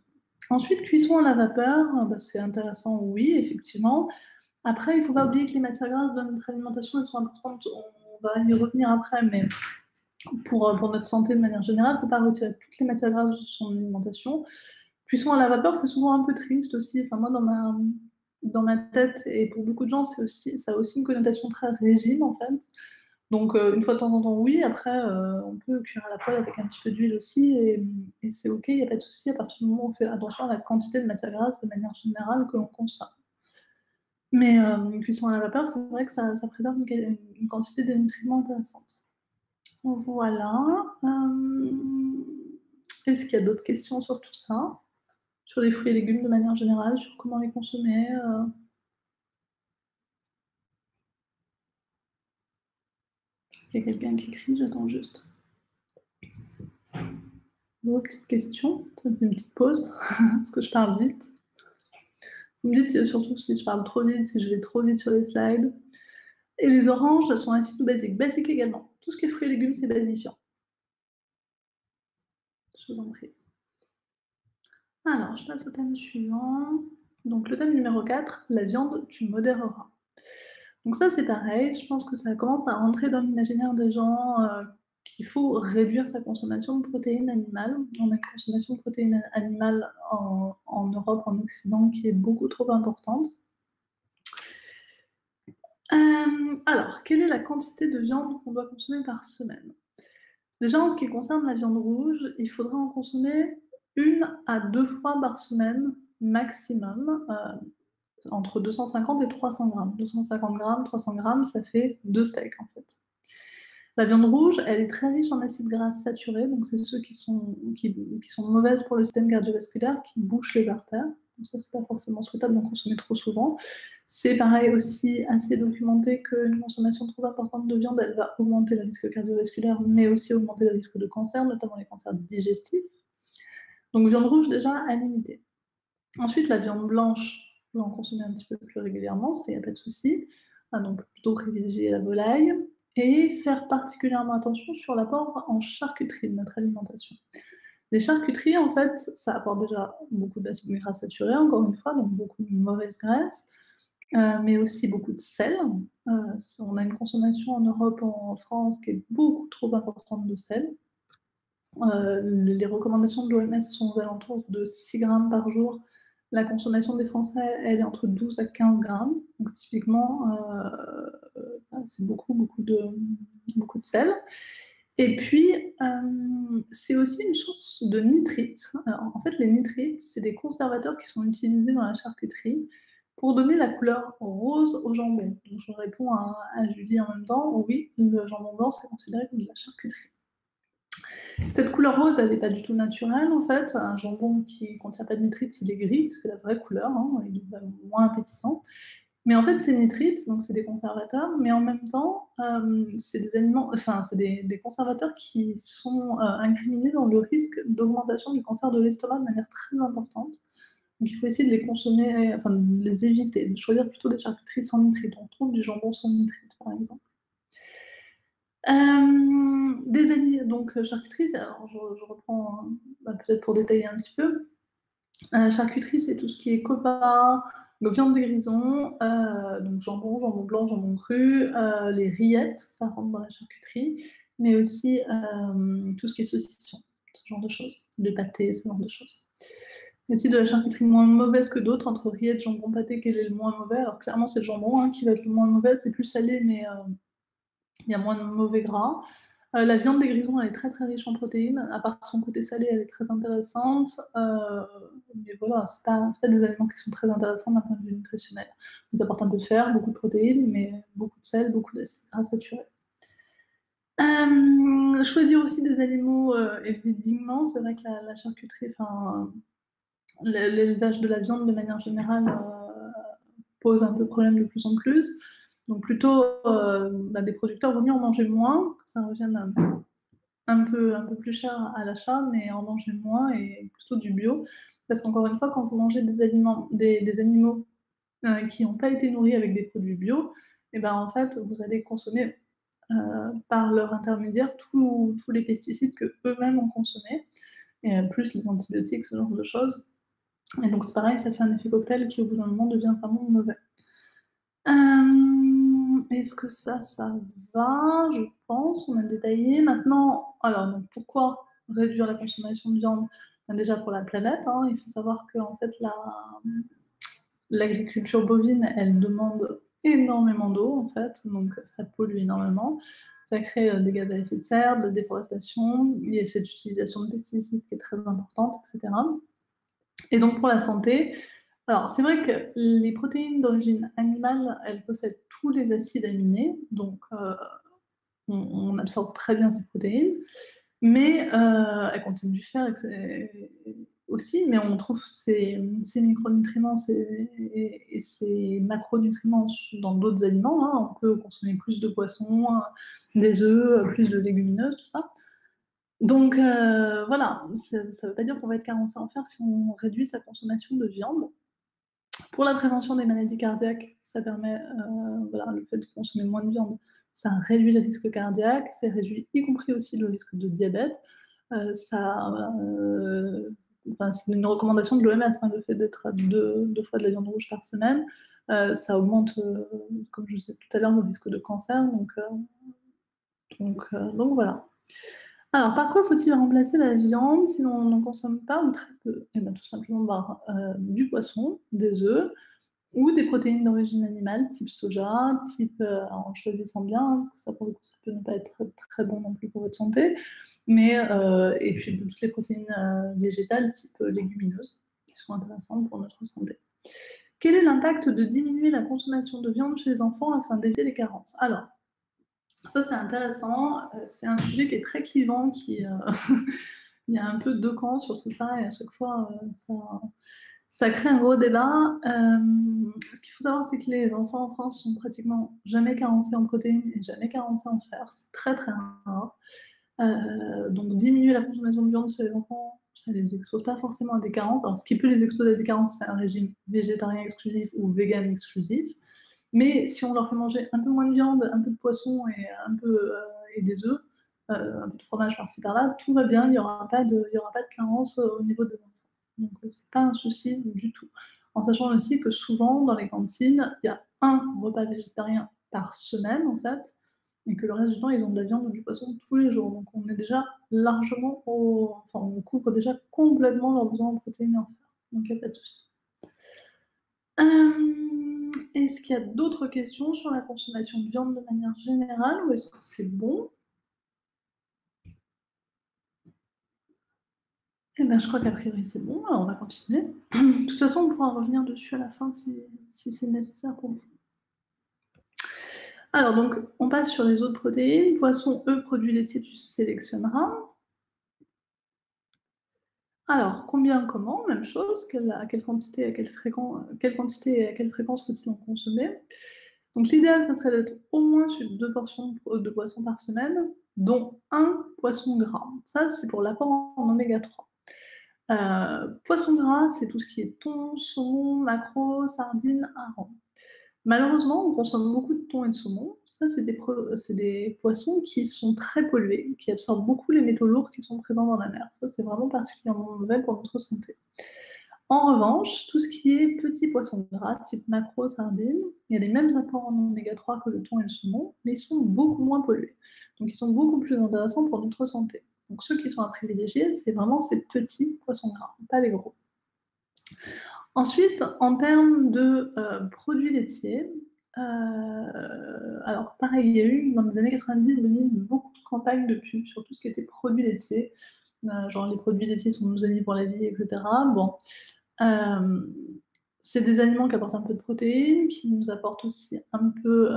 [SPEAKER 2] Ensuite, cuisson à la vapeur, c'est intéressant, oui, effectivement. Après, il ne faut pas oublier que les matières grasses de notre alimentation, elles sont importantes. On va y revenir après, mais pour notre santé de manière générale, il ne faut pas retirer toutes les matières grasses de son alimentation. Cuisson à la vapeur, c'est souvent un peu triste aussi. Enfin, moi, dans ma tête, et pour beaucoup de gens, ça a aussi une connotation très régime, en fait. Donc, une fois de temps en temps, oui. Après, on peut cuire à la poêle avec un petit peu d'huile aussi, et c'est OK, il n'y a pas de souci à partir du moment où on fait attention à la quantité de matière grasse de manière générale que l'on consomme. Mais une cuisson à la vapeur, c'est vrai que ça préserve une quantité de nutriments intéressante. Voilà. Est-ce qu'il y a d'autres questions sur tout ça? Sur les fruits et légumes de manière générale, sur comment les consommer? Il y a quelqu'un qui crie, j'attends juste. D'autres petites questions? Ça me fait une petite pause, parce que je parle vite. Vous me dites surtout si je parle trop vite, si je vais trop vite sur les slides. Et les oranges sont acides ou basiques? Basiques également. Tout ce qui est fruits et légumes, c'est basifiant. Je vous en prie. Alors, je passe au thème suivant. Donc, le thème numéro 4, la viande, tu modéreras. Donc ça, c'est pareil, je pense que ça commence à rentrer dans l'imaginaire des gens, qu'il faut réduire sa consommation de protéines animales. On a une consommation de protéines animales en Europe, en Occident, qui est beaucoup trop importante. Alors, quelle est la quantité de viande qu'on doit consommer par semaine? Déjà, en ce qui concerne la viande rouge, il faudra en consommer 1 à 2 fois par semaine maximum, entre 250 et 300 grammes. 250 grammes, 300 grammes, ça fait 2 steaks, en fait. La viande rouge, elle est très riche en acides gras saturés, donc c'est ceux qui sont mauvaises pour le système cardiovasculaire, qui bouchent les artères. Donc ça, c'est pas forcément souhaitable d'en consommer trop souvent. C'est pareil aussi assez documenté qu'une consommation trop importante de viande, elle va augmenter le risque cardiovasculaire, mais aussi augmenter le risque de cancer, notamment les cancers digestifs. Donc viande rouge déjà à limiter. Ensuite, la viande blanche, on va en consommer un petit peu plus régulièrement, ça, il n'y a pas de souci. Donc plutôt privilégier la volaille et faire particulièrement attention sur l'apport en charcuterie de notre alimentation. Les charcuteries, en fait, ça apporte déjà beaucoup d'acides gras saturés, encore une fois, donc beaucoup de mauvaise graisse, mais aussi beaucoup de sel. On a une consommation en Europe, en France, qui est beaucoup trop importante de sel. Les recommandations de l'OMS sont aux alentours de 6 grammes par jour. La consommation des Français, elle est entre 12 à 15 grammes. Donc typiquement, c'est beaucoup de sel. Et puis, c'est aussi une source de nitrites. Alors, en fait, les nitrites, c'est des conservateurs qui sont utilisés dans la charcuterie pour donner la couleur rose au jambon. Donc je réponds à Julie en même temps, oui, le jambon blanc, c'est considéré comme de la charcuterie. Cette couleur rose, elle n'est pas du tout naturelle, en fait. Un jambon qui ne contient pas de nitrites, il est gris, c'est la vraie couleur, hein, il est moins appétissant. Mais en fait, ces nitrites, donc c'est des conservateurs, mais en même temps, c'est des aliments, enfin, c'est des conservateurs qui sont incriminés dans le risque d'augmentation du cancer de l'estomac de manière très importante. Donc il faut essayer de les consommer, enfin de les éviter, de choisir plutôt des charcuteries sans nitrites. On trouve du jambon sans nitrites, par exemple. Donc charcuterie, alors je reprends peut-être pour détailler un petit peu. Charcuterie, c'est tout ce qui est copa, viande de grison, donc jambon, jambon blanc, jambon cru, les rillettes, ça rentre dans la charcuterie, mais aussi tout ce qui est saucisson, ce genre de choses, les pâtés, ce genre de choses. Y a-t-il de la charcuterie moins mauvaise que d'autres entre rillettes, jambon, pâté, quel est le moins mauvais? Alors clairement, c'est le jambon hein, qui va être le moins mauvais, c'est plus salé, mais il y a moins de mauvais gras. La viande des grisons, elle est très très riche en protéines. À part son côté salé, elle est très intéressante. Mais voilà, c'est pas des aliments qui sont très intéressants d'un point de vue nutritionnel. Ils apportent un peu de fer, beaucoup de protéines, mais beaucoup de sel, beaucoup d'acides gras saturés. Choisir aussi des animaux élevés dignement. C'est vrai que la charcuterie, enfin, l'élevage de la viande de manière générale pose un peu problème de plus en plus. Donc plutôt des producteurs, vaut mieux en manger moins, que ça revienne un peu plus cher à l'achat, mais en manger moins et plutôt du bio. Parce qu'encore une fois, quand vous mangez des animaux qui n'ont pas été nourris avec des produits bio, et ben en fait, vous allez consommer par leur intermédiaire tous les pesticides que eux-mêmes ont consommés, et plus les antibiotiques, ce genre de choses. Et donc c'est pareil, ça fait un effet cocktail qui au bout d'un moment devient vraiment mauvais. Est-ce que ça va? Je pense, on a détaillé. Maintenant, alors donc pourquoi réduire la consommation de viande? Déjà pour la planète, hein, il faut savoir que en fait l'agriculture bovine, elle demande énormément d'eau en fait, donc ça pollue énormément. Ça crée des gaz à effet de serre, de la déforestation, il y a cette utilisation de pesticides qui est très importante, etc. Et donc pour la santé, alors c'est vrai que les protéines d'origine animale, elles possèdent tous les acides aminés, donc on absorbe très bien ces protéines, mais elles contiennent du fer aussi, mais on trouve ces micronutriments et ces macronutriments dans d'autres aliments, hein. On peut consommer plus de poissons, des œufs, plus de légumineuses, tout ça. Donc voilà, ça ne veut pas dire qu'on va être carencé en fer si on réduit sa consommation de viande. Pour la prévention des maladies cardiaques, ça permet, voilà, le fait de consommer moins de viande, ça réduit le risque cardiaque, ça réduit y compris aussi le risque de diabète. Enfin, c'est une recommandation de l'OMS, hein, le fait d'être à deux fois de la viande rouge par semaine. Ça augmente, comme je disais tout à l'heure, le risque de cancer. Donc voilà. Alors, par quoi faut-il remplacer la viande si l'on n'en consomme pas ou très peu? Eh bien, tout simplement par du poisson, des œufs ou des protéines d'origine animale, type soja, type, en choisissant bien, hein, parce que ça, pour le coup, ça peut ne pas être très, très bon non plus pour votre santé, mais et puis toutes les protéines végétales, type légumineuses, qui sont intéressantes pour notre santé. Quel est l'impact de diminuer la consommation de viande chez les enfants afin d'éviter les carences? Alors, ça, c'est intéressant. C'est un sujet qui est très clivant, il y a un peu deux camps sur tout ça, et à chaque fois, ça crée un gros débat. Ce qu'il faut savoir, c'est que les enfants en France sont pratiquement jamais carencés en protéines et jamais carencés en fer. C'est très très rare. Donc diminuer la consommation de viande chez les enfants, ça les expose pas forcément à des carences. Alors ce qui peut les exposer à des carences, c'est un régime végétarien exclusif ou vegan exclusif. Mais si on leur fait manger un peu moins de viande, un peu de poisson et des œufs, un peu de fromage par-ci par-là, tout va bien, il n'y aura pas de carence au niveau des enfants. Donc c'est pas un souci du tout. En sachant aussi que souvent dans les cantines, il y a un repas végétarien par semaine en fait, et que le reste du temps ils ont de la viande ou du poisson tous les jours. Donc on est déjà largement enfin on couvre déjà complètement leurs besoins en protéines et en fer. Donc il n'y a pas de souci. Est-ce qu'il y a d'autres questions sur la consommation de viande de manière générale ou est-ce que c'est bon? Eh ben, je crois qu'a priori c'est bon, alors on va continuer. De toute façon, on pourra revenir dessus à la fin si c'est nécessaire pour vous. Alors donc, on passe sur les autres protéines. Poisson, œufs, produits laitiers, tu sélectionneras. Alors, combien, comment, même chose, à quelle quantité, quelle quantité et à quelle fréquence faut-il en consommer? Donc l'idéal, ça serait d'être au moins sur 2 portions de poisson par semaine, dont un poisson gras. Ça, c'est pour l'apport en oméga 3. Poisson gras, c'est tout ce qui est thon, saumon, maquereau, sardines, hareng. Malheureusement, on consomme beaucoup de thon et de saumon. Ça, c'est des poissons qui sont très pollués, qui absorbent beaucoup les métaux lourds qui sont présents dans la mer. Ça, c'est vraiment particulièrement mauvais pour notre santé. En revanche, tout ce qui est petits poissons gras, type maquereau, sardines, il y a les mêmes apports en oméga 3 que le thon et le saumon, mais ils sont beaucoup moins pollués. Donc, ils sont beaucoup plus intéressants pour notre santé. Donc, ceux qui sont à privilégier, c'est vraiment ces petits poissons gras, pas les gros. Ensuite, en termes de produits laitiers, alors pareil, il y a eu dans les années 90-2000 beaucoup de campagnes de pub sur tout ce qui était produits laitiers, genre les produits laitiers sont nos amis pour la vie, etc. Bon, c'est des aliments qui apportent un peu de protéines, qui nous apportent aussi un peu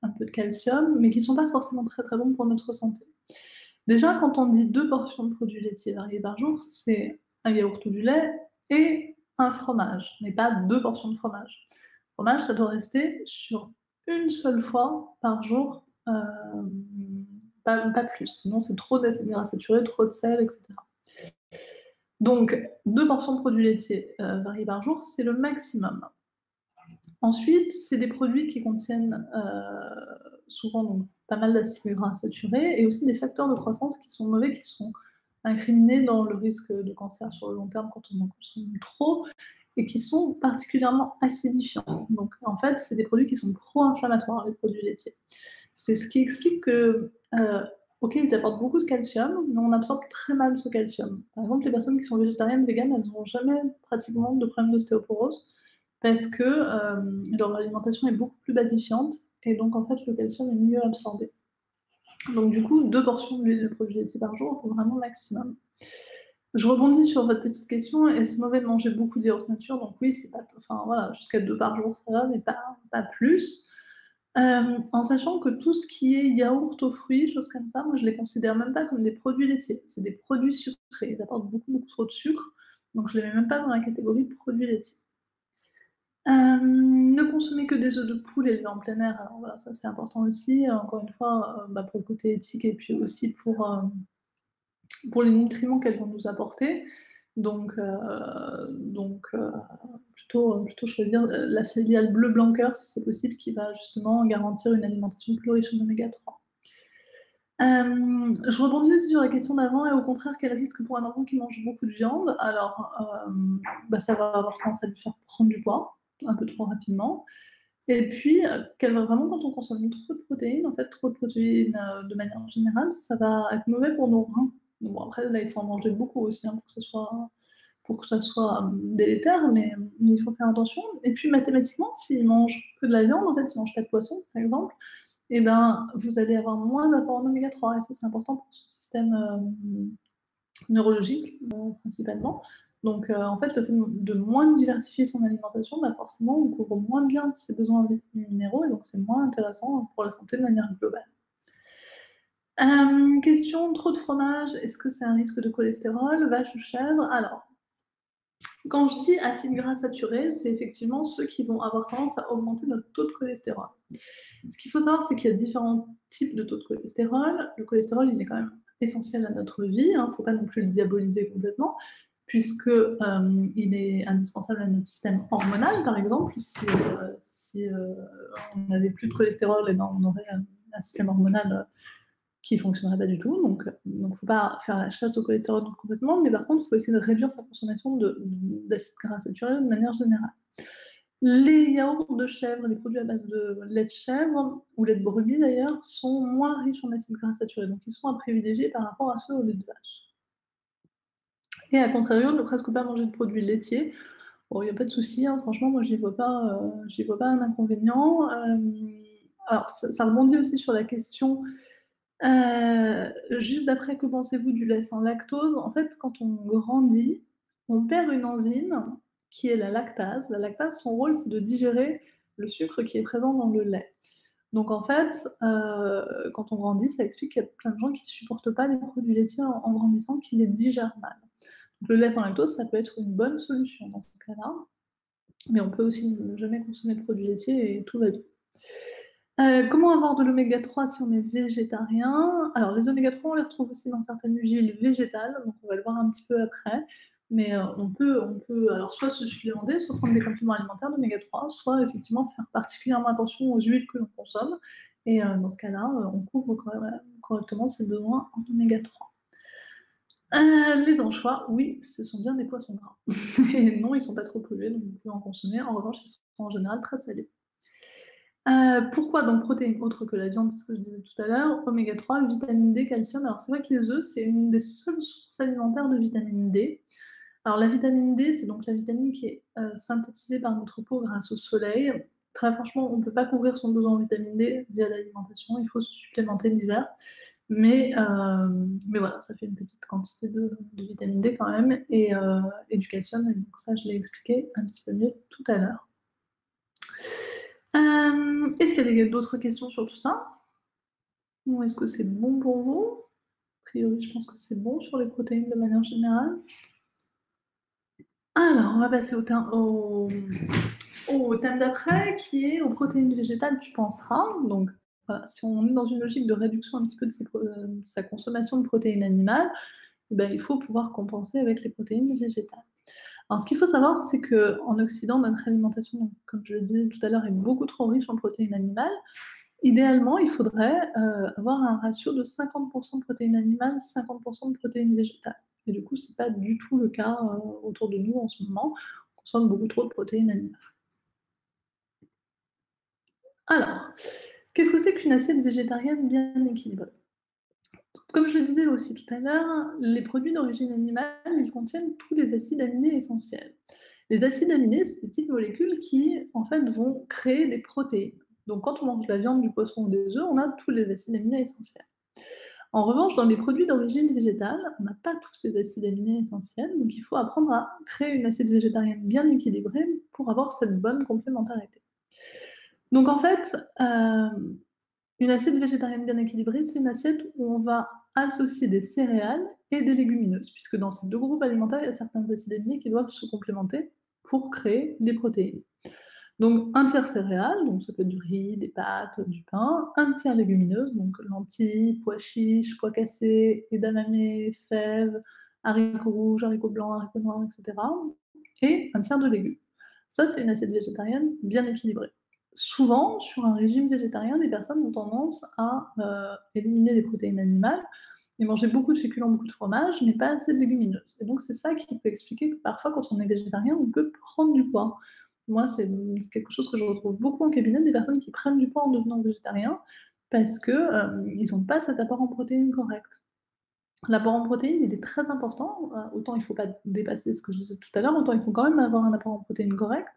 [SPEAKER 2] de calcium, mais qui ne sont pas forcément très très bons pour notre santé. Déjà, quand on dit 2 portions de produits laitiers variés par jour, c'est un yaourt ou du lait et un fromage, mais pas 2 portions de fromage. Le fromage, ça doit rester sur une seule fois par jour, pas plus, sinon c'est trop d'acides gras saturés, trop de sel, etc. Donc 2 portions de produits laitiers variés par jour, c'est le maximum. Ensuite, c'est des produits qui contiennent souvent donc, pas mal d'acides gras saturés et aussi des facteurs de croissance qui sont mauvais, qui sont incriminés dans le risque de cancer sur le long terme quand on en consomme trop et qui sont particulièrement acidifiants. Donc en fait, c'est des produits qui sont pro-inflammatoires, les produits laitiers. C'est ce qui explique que, ok, ils apportent beaucoup de calcium, mais on absorbe très mal ce calcium. Par exemple, les personnes qui sont végétariennes, véganes, elles n'ont jamais pratiquement de problème d'ostéoporose parce que leur alimentation est beaucoup plus basifiante et donc en fait le calcium est mieux absorbé. Donc du coup, 2 portions d'huile de produits laitiers par jour, vraiment maximum. Je rebondis sur votre petite question, est-ce mauvais de manger beaucoup de yaourt nature? Donc oui, c'est pas, enfin voilà, jusqu'à 2 par jour, ça va, mais pas plus. En sachant que tout ce qui est yaourt aux fruits, choses comme ça, moi je les considère même pas comme des produits laitiers, c'est des produits sucrés. Ils apportent beaucoup, beaucoup trop de sucre, donc je les mets même pas dans la catégorie produits laitiers. Ne consommer que des œufs de poule élevés en plein air, alors voilà, ça c'est important aussi, encore une fois, pour le côté éthique et puis aussi pour les nutriments qu'elles vont nous apporter. Donc plutôt choisir, la filiale Bleu Blanqueur si c'est possible, qui va justement garantir une alimentation plus riche en oméga 3. Je rebondis aussi sur la question d'avant et au contraire, quel risque pour un enfant qui mange beaucoup de viande? Alors, ça va avoir tendance à lui faire prendre du poids, un peu trop rapidement. Et puis, vraiment, quand on consomme trop de protéines, en fait, trop de protéines de manière générale, ça va être mauvais pour nos reins. Bon, après, là, il faut en manger beaucoup aussi hein, pour que ça soit délétère, mais il faut faire attention. Et puis, mathématiquement, s'il mange que de la viande, en fait, il ne mange pas de poisson, par exemple, et ben, vous allez avoir moins d'apport en oméga 3. Et ça, c'est important pour son système neurologique, principalement. Donc, en fait, le fait de moins diversifier son alimentation, bah, forcément, on couvre moins bien ses besoins en vitamines et minéraux, et donc c'est moins intéressant pour la santé de manière globale. Question, trop de fromage, est-ce que c'est un risque de cholestérol, vache ou chèvre? Alors, quand je dis acides gras saturés, c'est effectivement ceux qui vont avoir tendance à augmenter notre taux de cholestérol. Ce qu'il faut savoir, c'est qu'il y a différents types de taux de cholestérol. Le cholestérol, il est quand même essentiel à notre vie, il ne faut pas non plus le diaboliser complètement, puisque il est indispensable à notre système hormonal, par exemple. Si on n'avait plus de cholestérol, eh ben, on aurait un système hormonal qui ne fonctionnerait pas du tout. Donc, il ne faut pas faire la chasse au cholestérol complètement, mais par contre, il faut essayer de réduire sa consommation d'acides gras saturés de manière générale. Les yaourts de chèvre, les produits à base de lait de chèvre, ou lait de brebis d'ailleurs, sont moins riches en acides gras saturés, donc ils sont à privilégier par rapport à ceux au lait de vache. Et à contrario, ne presque pas manger de produits laitiers. Bon, il n'y a pas de souci, hein, franchement, moi j'y vois pas un inconvénient. Alors ça rebondit aussi sur la question Juste après, que pensez-vous du lait sans lactose? En fait, quand on grandit, on perd une enzyme qui est la lactase. La lactase, son rôle, c'est de digérer le sucre qui est présent dans le lait. Donc en fait, quand on grandit, ça explique qu'il y a plein de gens qui supportent pas les produits laitiers en grandissant, qui les digèrent mal. Donc le lait sans lactose, ça peut être une bonne solution dans ce cas-là, mais on peut aussi ne jamais consommer de produits laitiers et tout va bien. Comment avoir de l'oméga 3 si on est végétarien? Alors les oméga 3, on les retrouve aussi dans certaines huiles végétales, donc on va le voir un petit peu après. Mais on peut alors soit se supplémenter, soit prendre des compléments alimentaires d'oméga 3, soit effectivement faire particulièrement attention aux huiles que l'on consomme. Et dans ce cas-là, on couvre correctement ses besoins en oméga 3. Les anchois, oui, ce sont bien des poissons gras. Et non, ils sont pas trop pollués, donc vous pouvez en consommer. En revanche, ils sont en général très salés. Pourquoi donc protéines autres que la viande? C'est ce que je disais tout à l'heure. Oméga 3, vitamine D, calcium. Alors c'est vrai que les œufs, c'est une des seules sources alimentaires de vitamine D. Alors la vitamine D, c'est donc la vitamine qui est synthétisée par notre peau grâce au soleil. Très franchement, on ne peut pas couvrir son besoin en vitamine D via l'alimentation, il faut se supplémenter l'hiver. Mais voilà, ça fait une petite quantité de vitamine D quand même, et du calcium, et donc ça, je l'ai expliqué un petit peu mieux tout à l'heure. Est-ce qu'il y a d'autres questions sur tout ça? Ou est-ce que c'est bon pour vous? A priori, je pense que c'est bon sur les protéines de manière générale. Alors, on va passer au thème d'après, qui est aux protéines végétales, tu penseras. Donc, voilà, si on est dans une logique de réduction un petit peu de sa consommation de protéines animales, eh ben, il faut pouvoir compenser avec les protéines végétales. Alors, ce qu'il faut savoir, c'est qu'en Occident, notre alimentation, donc, comme je le disais tout à l'heure, est beaucoup trop riche en protéines animales. Idéalement, il faudrait avoir un ratio de 50% de protéines animales, 50% de protéines végétales. Et du coup, ce n'est pas du tout le cas autour de nous en ce moment. On consomme beaucoup trop de protéines animales. Alors, qu'est-ce que c'est qu'une assiette végétarienne bien équilibrée? Comme je le disais aussi tout à l'heure, les produits d'origine animale, ils contiennent tous les acides aminés essentiels. Les acides aminés, c'est des petites molécules qui, en fait, vont créer des protéines. Donc, quand on mange de la viande, du poisson ou des œufs, on a tous les acides aminés essentiels. En revanche, dans les produits d'origine végétale, on n'a pas tous ces acides aminés essentiels, donc il faut apprendre à créer une assiette végétarienne bien équilibrée pour avoir cette bonne complémentarité. Donc en fait, une assiette végétarienne bien équilibrée, c'est une assiette où on va associer des céréales et des légumineuses, puisque dans ces deux groupes alimentaires, il y a certains acides aminés qui doivent se complémenter pour créer des protéines. Donc un tiers céréales, donc ça peut être du riz, des pâtes, du pain, un tiers légumineuses, donc lentilles, pois chiches, pois cassés, edamame, fèves, haricots rouges, haricots blancs, haricots noirs, etc. Et un tiers de légumes. Ça, c'est une assiette végétarienne bien équilibrée. Souvent, sur un régime végétarien, des personnes ont tendance à éliminer les protéines animales et manger beaucoup de féculents, beaucoup de fromage, mais pas assez de légumineuses. Et donc, c'est ça qui peut expliquer que parfois, quand on est végétarien, on peut prendre du poids. Moi, c'est quelque chose que je retrouve beaucoup en cabinet, des personnes qui prennent du poids en devenant végétarien parce qu'ils n'ont pas cet apport en protéines correct. L'apport en protéines, il est très important. Autant il ne faut pas dépasser ce que je disais tout à l'heure, autant il faut quand même avoir un apport en protéines correct,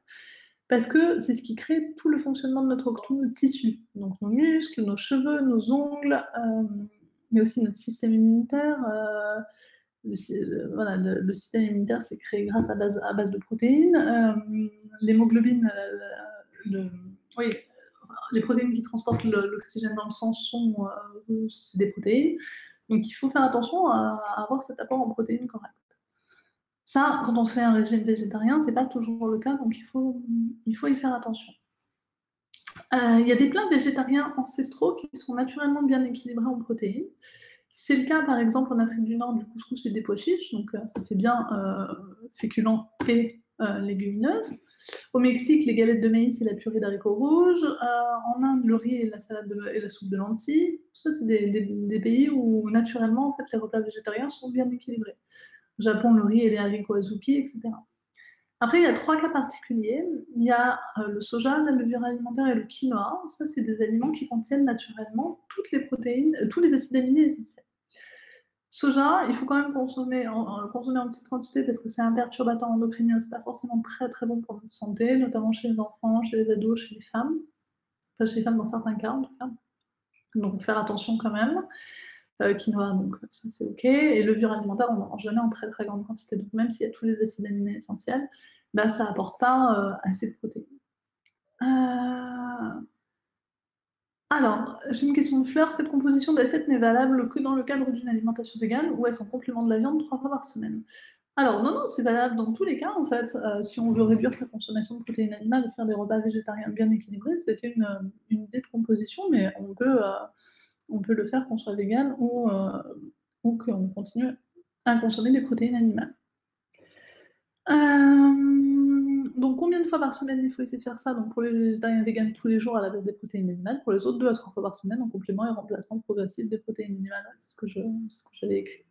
[SPEAKER 2] parce que c'est ce qui crée tout le fonctionnement de tous nos tissus, donc nos muscles, nos cheveux, nos ongles, mais aussi notre système immunitaire. Voilà, le système immunitaire, c'est créé grâce à base de protéines. L'hémoglobine, oui, les protéines qui transportent l'oxygène dans le sang c'est des protéines. Donc il faut faire attention à avoir cet apport en protéines correct. Ça, quand on fait un régime végétarien, c'est pas toujours le cas, donc il faut y faire attention. Il y a des plats végétariens ancestraux qui sont naturellement bien équilibrés en protéines. C'est le cas, par exemple, en Afrique du Nord, du couscous et des pois chiches, donc ça fait bien féculents et légumineuses. Au Mexique, les galettes de maïs et la purée d'haricots rouges. En Inde, le riz et la salade et la soupe de lentilles. Tout ça, c'est des pays où, naturellement, en fait, les repas végétariens sont bien équilibrés. Au Japon, le riz et les haricots azuki, etc. Après, il y a 3 cas particuliers. Il y a le soja, la levure alimentaire et le quinoa. Ça, c'est des aliments qui contiennent naturellement toutes les protéines, tous les acides aminés essentiels. Soja, il faut quand même consommer en petite quantité parce que c'est un perturbateur endocrinien, c'est pas forcément très très bon pour notre santé, notamment chez les enfants, chez les ados, chez les femmes. Enfin, chez les femmes dans certains cas en tout cas. Donc faire attention quand même. Quinoa, donc ça c'est OK. Et levure alimentaire, on n'en mange jamais en très très grande quantité. Donc même s'il y a tous les acides aminés essentiels, bah, ça apporte pas assez de protéines. Alors, j'ai une question de Fleur. Cette composition d'assiette n'est valable que dans le cadre d'une alimentation végane ou est-ce en complément de la viande 3 fois par semaine? Alors non, non, c'est valable dans tous les cas en fait. Si on veut réduire sa consommation de protéines animales et faire des repas végétariens bien équilibrés, c'était une idée de composition, mais on peut le faire qu'on soit végane ou qu'on continue à consommer des protéines animales. Donc combien de fois par semaine il faut essayer de faire ça? Donc pour les végétariens et véganes, tous les jours à la base des protéines animales. Pour les autres, 2 à 3 fois par semaine en complément et remplacement progressif des protéines animales. Ouais, c'est ce que j'avais écrit.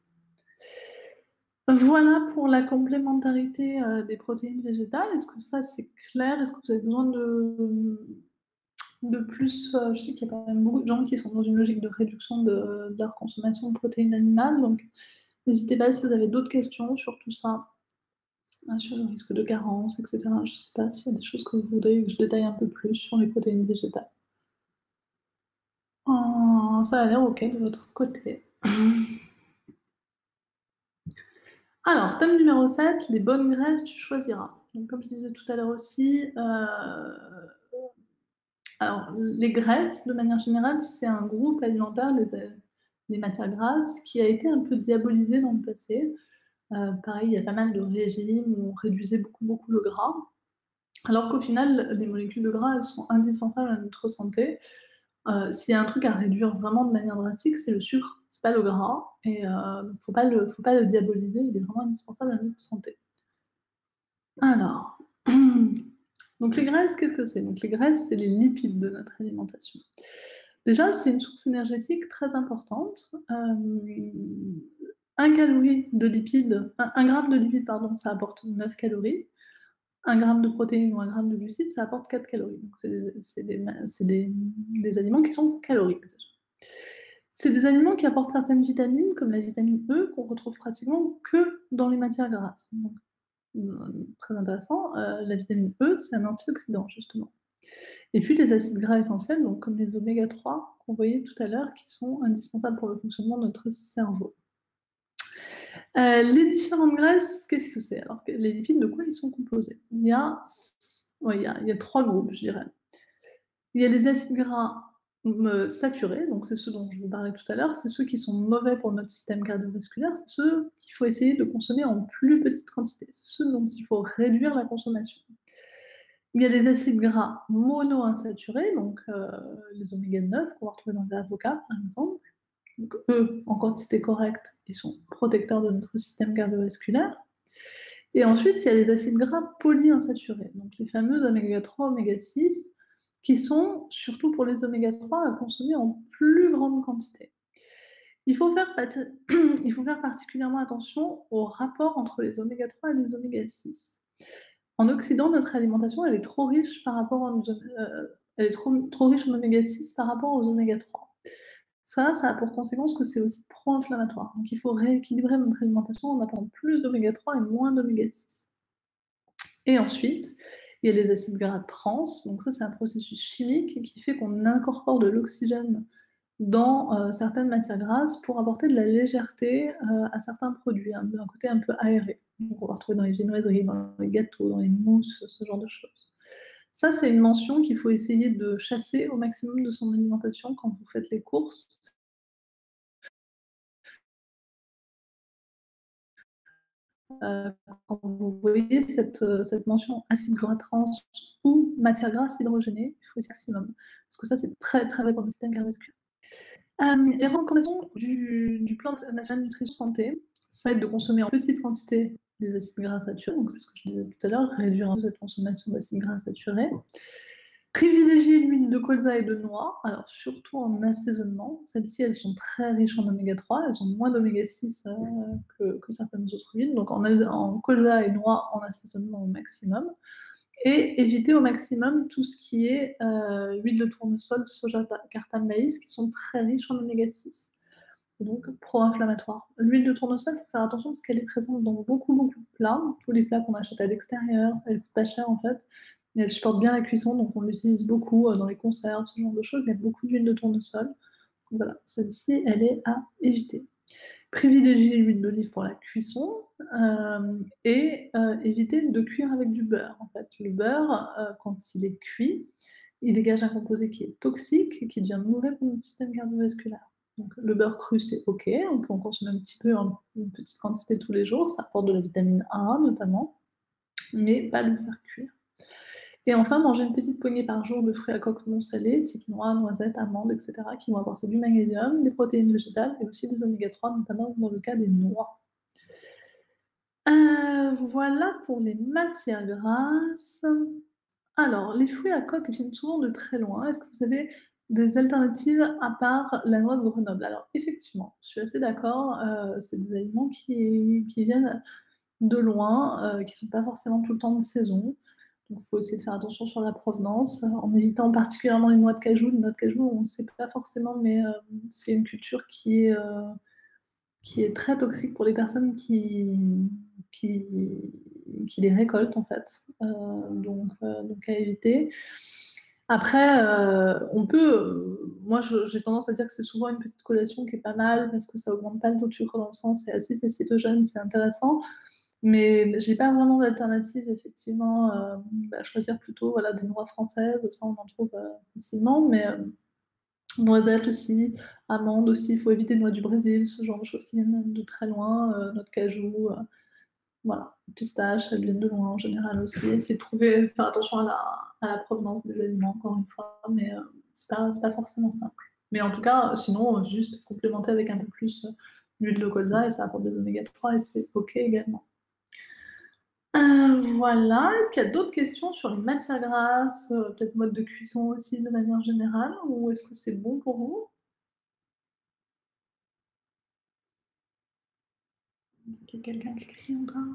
[SPEAKER 2] Voilà pour la complémentarité des protéines végétales. Est-ce que ça c'est clair? Est-ce que vous avez besoin de plus? Je sais qu'il y a quand même beaucoup de gens qui sont dans une logique de réduction de leur consommation de protéines animales. Donc n'hésitez pas si vous avez d'autres questions sur tout ça. Sur le risque de carence, etc. Je ne sais pas s'il y a des choses que vous voudriez que je détaille un peu plus sur les protéines végétales. Oh, ça a l'air OK de votre côté. Alors, thème numéro 7, les bonnes graisses, tu choisiras. Donc, comme je disais tout à l'heure aussi, alors, les graisses, de manière générale, c'est un groupe alimentaire, les matières grasses, qui a été un peu diabolisé dans le passé. Pareil, il y a pas mal de régimes où on réduisait beaucoup, beaucoup le gras. Alors qu'au final, les molécules de gras, elles sont indispensables à notre santé. S'il y a un truc à réduire vraiment de manière drastique, c'est le sucre, c'est pas le gras. Et donc faut pas le diaboliser, il est vraiment indispensable à notre santé. Alors, donc les graisses, qu'est-ce que c'est? Donc les graisses, c'est les lipides de notre alimentation. Déjà, c'est une source énergétique très importante. 1 calorie de lipides, 1 gramme de lipides, pardon, ça apporte 9 calories. 1 gramme de protéines ou 1 gramme de glucides, ça apporte 4 calories. Donc c'est des aliments qui sont caloriques déjà. C'est des aliments qui apportent certaines vitamines, comme la vitamine E, qu'on retrouve pratiquement que dans les matières grasses. Donc, très intéressant, la vitamine E, c'est un antioxydant justement. Et puis les acides gras essentiels, donc comme les oméga 3 qu'on voyait tout à l'heure, qui sont indispensables pour le fonctionnement de notre cerveau. Les différentes graisses, qu'est-ce que c'est? Alors les lipides, de quoi ils sont composés? Il y a 3 groupes, je dirais. Il y a les acides gras saturés, donc c'est ceux dont je vous parlais tout à l'heure, c'est ceux qui sont mauvais pour notre système cardiovasculaire, c'est ceux qu'il faut essayer de consommer en plus petite quantité, c'est ceux dont il faut réduire la consommation. Il y a les acides gras monoinsaturés, donc les oméga 9 qu'on va retrouver dans l'avocat par exemple. Donc eux, en quantité correcte, ils sont protecteurs de notre système cardiovasculaire. Et ensuite, il y a les acides gras polyinsaturés, donc les fameux oméga 3, oméga 6, qui sont, surtout pour les oméga 3, à consommer en plus grande quantité. Il faut faire particulièrement attention au rapport entre les oméga 3 et les oméga 6. En Occident, notre alimentation, elle est trop riche par rapport elle est trop riche en oméga 6 par rapport aux oméga 3. Ça a pour conséquence que c'est aussi pro-inflammatoire. Donc il faut rééquilibrer notre alimentation en apportant plus d'oméga 3 et moins d'oméga 6. Et ensuite, il y a les acides gras trans. Donc ça, c'est un processus chimique qui fait qu'on incorpore de l'oxygène dans certaines matières grasses pour apporter de la légèreté à certains produits, un côté un peu aéré. Donc on va retrouver dans les viennoiseries, dans les gâteaux, dans les mousses, ce genre de choses. Ça, c'est une mention qu'il faut essayer de chasser au maximum de son alimentation quand vous faites les courses. Quand vous voyez cette mention acide gras trans ou matière grasse hydrogénée, il faut essayer maximum. Parce que ça, c'est très, très vrai pour le système cardiovasculaire. Les recommandations du plan national nutrition santé, ça va être de consommer en petite quantité des acides gras saturés, donc c'est ce que je disais tout à l'heure, réduire un peu cette consommation d'acides gras saturés. Privilégier l'huile de colza et de noix, alors surtout en assaisonnement. Celles-ci, elles sont très riches en oméga 3, elles ont moins d'oméga 6 que certaines autres huiles, donc en colza et noix en assaisonnement au maximum. Et éviter au maximum tout ce qui est huile de tournesol, soja, tartame, maïs, qui sont très riches en oméga 6. Et donc pro-inflammatoire. L'huile de tournesol, il faut faire attention parce qu'elle est présente dans beaucoup, beaucoup de plats. Tous les plats qu'on achète à l'extérieur, elle coûte pas cher en fait. Mais elle supporte bien la cuisson, donc on l'utilise beaucoup dans les conserves, ce genre de choses. Il y a beaucoup d'huile de tournesol. Voilà, celle-ci, elle est à éviter. Privilégier l'huile d'olive pour la cuisson, et éviter de cuire avec du beurre, en fait. Le beurre, quand il est cuit, il dégage un composé qui est toxique et qui devient mauvais pour notre système cardiovasculaire. Donc le beurre cru, c'est OK, on peut en consommer un petit peu, en une petite quantité tous les jours, ça apporte de la vitamine A notamment, mais pas de le faire cuire. Et enfin, manger une petite poignée par jour de fruits à coque non salés, type noix, noisettes, amandes, et cetera, qui vont apporter du magnésium, des protéines végétales et aussi des oméga 3, notamment dans le cas des noix. Voilà pour les matières grasses. Alors, les fruits à coque viennent souvent de très loin. Est-ce que vous avez des alternatives à part la noix de Grenoble? Alors effectivement, je suis assez d'accord, c'est des aliments qui viennent de loin, qui sont pas forcément tout le temps de saison. Donc il faut essayer de faire attention sur la provenance, en évitant particulièrement les noix de cajou. Les noix de cajou, on ne sait pas forcément, mais c'est une culture qui est très toxique pour les personnes qui les récoltent en fait. Donc à éviter. Après, on peut, moi j'ai tendance à dire que c'est souvent une petite collation qui est pas mal parce que ça augmente pas le taux de sucre dans le sang, c'est assez satiétogène, c'est intéressant. Mais j'ai pas vraiment d'alternative effectivement, choisir plutôt voilà, des noix françaises, ça on en trouve facilement, mais noisettes aussi, amandes aussi, il faut éviter les noix du Brésil, ce genre de choses qui viennent de très loin, noix de cajou, voilà. Pistaches, elles viennent de loin en général aussi. Essayer de trouver, faire attention à la provenance des aliments, encore une fois, mais c'est pas forcément simple. Mais en tout cas, sinon, juste complémenter avec un peu plus d'huile de colza et ça apporte des oméga 3 et c'est OK également. Voilà. Est-ce qu'il y a d'autres questions sur les matières grasses, peut-être mode de cuisson aussi de manière générale, ou est-ce que c'est bon pour vous? Il y a quelqu'un qui crie encore?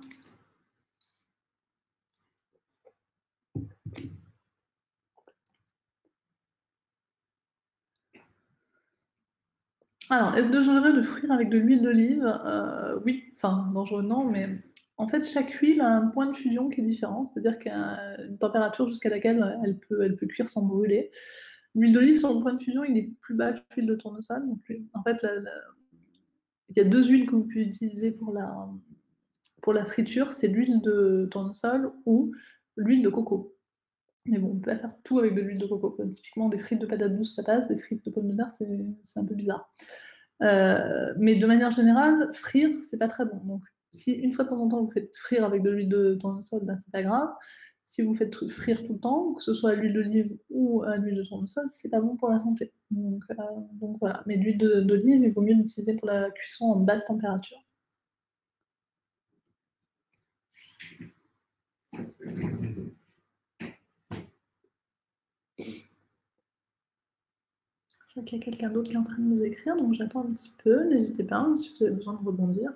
[SPEAKER 2] Alors, est-ce dangereux de frire avec de l'huile d'olive? Oui, enfin dangereux non, mais en fait chaque huile a un point de fusion qui est différent, c'est-à-dire qu'il y a une température jusqu'à laquelle elle peut cuire sans brûler. L'huile d'olive, son point de fusion, il est plus bas que l'huile de tournesol, donc en fait il y a 2 huiles que vous pouvez utiliser pour la friture, c'est l'huile de tournesol ou l'huile de coco. Mais bon, on peut pas faire tout avec de l'huile de coco, quoi. Typiquement des frites de patates douces, ça passe, des frites de pommes de terre, c'est un peu bizarre. Mais de manière générale, frire, c'est pas très bon. Donc, si une fois de temps en temps vous faites frire avec de l'huile de tournesol, ben, c'est pas grave. Si vous faites frire tout le temps, que ce soit à l'huile d'olive ou à l'huile de tournesol, c'est pas bon pour la santé. Donc voilà. Mais l'huile d'olive, il vaut mieux l'utiliser pour la cuisson en basse température. Je vois qu'il y a quelqu'un d'autre qui est en train de nous écrire, donc j'attends un petit peu. N'hésitez pas hein, si vous avez besoin de rebondir.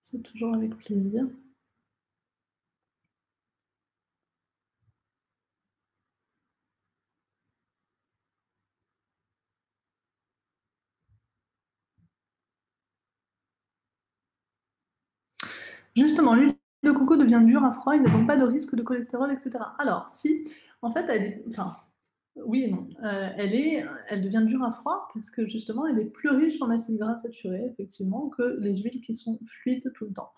[SPEAKER 2] C'est toujours avec plaisir. Justement, l'huile de coco devient dure à froid, il n'y a donc pas de risque de cholestérol, etc. Alors, si, en fait, oui et non. Elle devient dure à froid parce que justement, elle est plus riche en acides gras saturés, effectivement, que les huiles qui sont fluides tout le temps.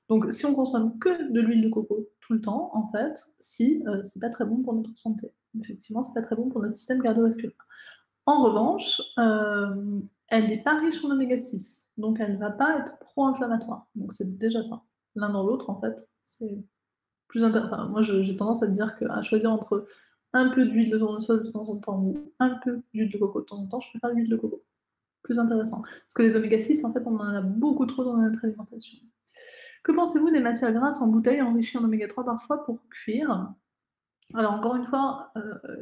[SPEAKER 2] Donc, si on consomme que de l'huile de coco tout le temps, en fait, c'est pas très bon pour notre santé. Effectivement, c'est pas très bon pour notre système cardiovasculaire. En revanche, elle n'est pas riche en oméga 6, donc elle ne va pas être pro-inflammatoire. Donc c'est déjà ça. L'un dans l'autre, en fait, c'est plus intéressant. Enfin, moi, j'ai tendance à dire qu'à choisir entre un peu d'huile de tournesol de temps en temps ou un peu d'huile de coco de temps en temps, je préfère l'huile de coco. Plus intéressant. Parce que les oméga 6, en fait, on en a beaucoup trop dans notre alimentation. Que pensez-vous des matières grasses en bouteille enrichies en oméga 3 parfois pour cuire? Alors encore une fois,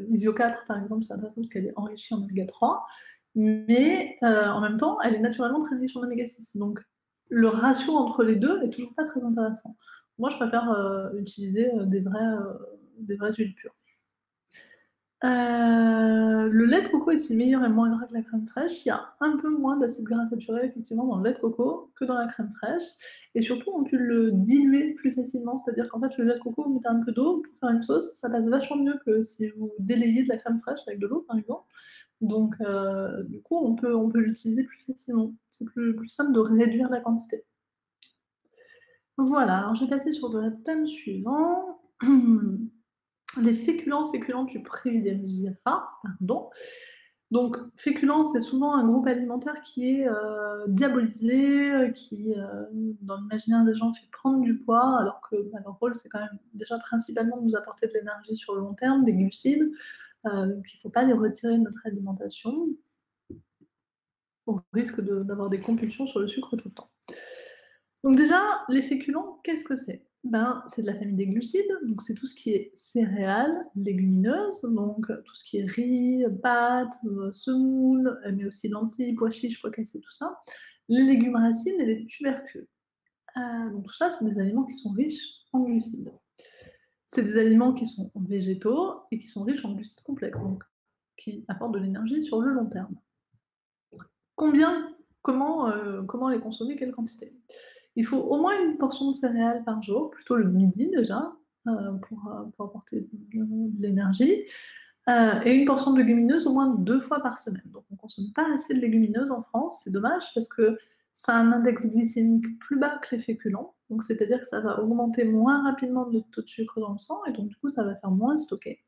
[SPEAKER 2] Isio 4 par exemple, c'est intéressant parce qu'elle est enrichie en oméga 3, mais en même temps, elle est naturellement très riche en oméga 6. Donc le ratio entre les deux est toujours pas très intéressant. Moi, je préfère utiliser des vraies huiles pures. Le lait de coco est-il meilleur et moins gras que la crème fraîche? Il y a un peu moins d'acides gras saturés effectivement dans le lait de coco que dans la crème fraîche et surtout on peut le diluer plus facilement, c'est-à-dire qu'en fait le lait de coco, vous mettez un peu d'eau pour faire une sauce, ça passe vachement mieux que si vous délayez de la crème fraîche avec de l'eau par exemple. Donc du coup on peut l'utiliser plus facilement. C'est plus simple de réduire la quantité. Voilà, alors je vais passer sur le thème suivant. Les féculents, séculents, tu privilégieras, pardon. Donc, féculents, c'est souvent un groupe alimentaire qui est diabolisé, qui, dans l'imaginaire des gens, fait prendre du poids, alors que bah, leur rôle, c'est quand même déjà principalement de nous apporter de l'énergie sur le long terme, des glucides. Donc, il ne faut pas les retirer de notre alimentation, au risque d'avoir des compulsions sur le sucre tout le temps. Donc déjà, les féculents, qu'est-ce que c'est? Ben, c'est de la famille des glucides, donc c'est tout ce qui est céréales, légumineuses, donc tout ce qui est riz, pâtes, semoule, mais aussi lentilles, pois chiches, pois cassés, tout ça. Les légumes racines et les tubercules. Donc tout ça, c'est des aliments qui sont riches en glucides. C'est des aliments qui sont végétaux et qui sont riches en glucides complexes, donc qui apportent de l'énergie sur le long terme. Combien? Comment les consommer? Quelle quantité? Il faut au moins une portion de céréales par jour, plutôt le midi déjà, pour apporter de l'énergie, et une portion de légumineuses au moins 2 fois par semaine. Donc on ne consomme pas assez de légumineuses en France, c'est dommage parce que ça a un index glycémique plus bas que les féculents, donc c'est-à-dire que ça va augmenter moins rapidement le taux de sucre dans le sang et donc du coup ça va faire moins stocker.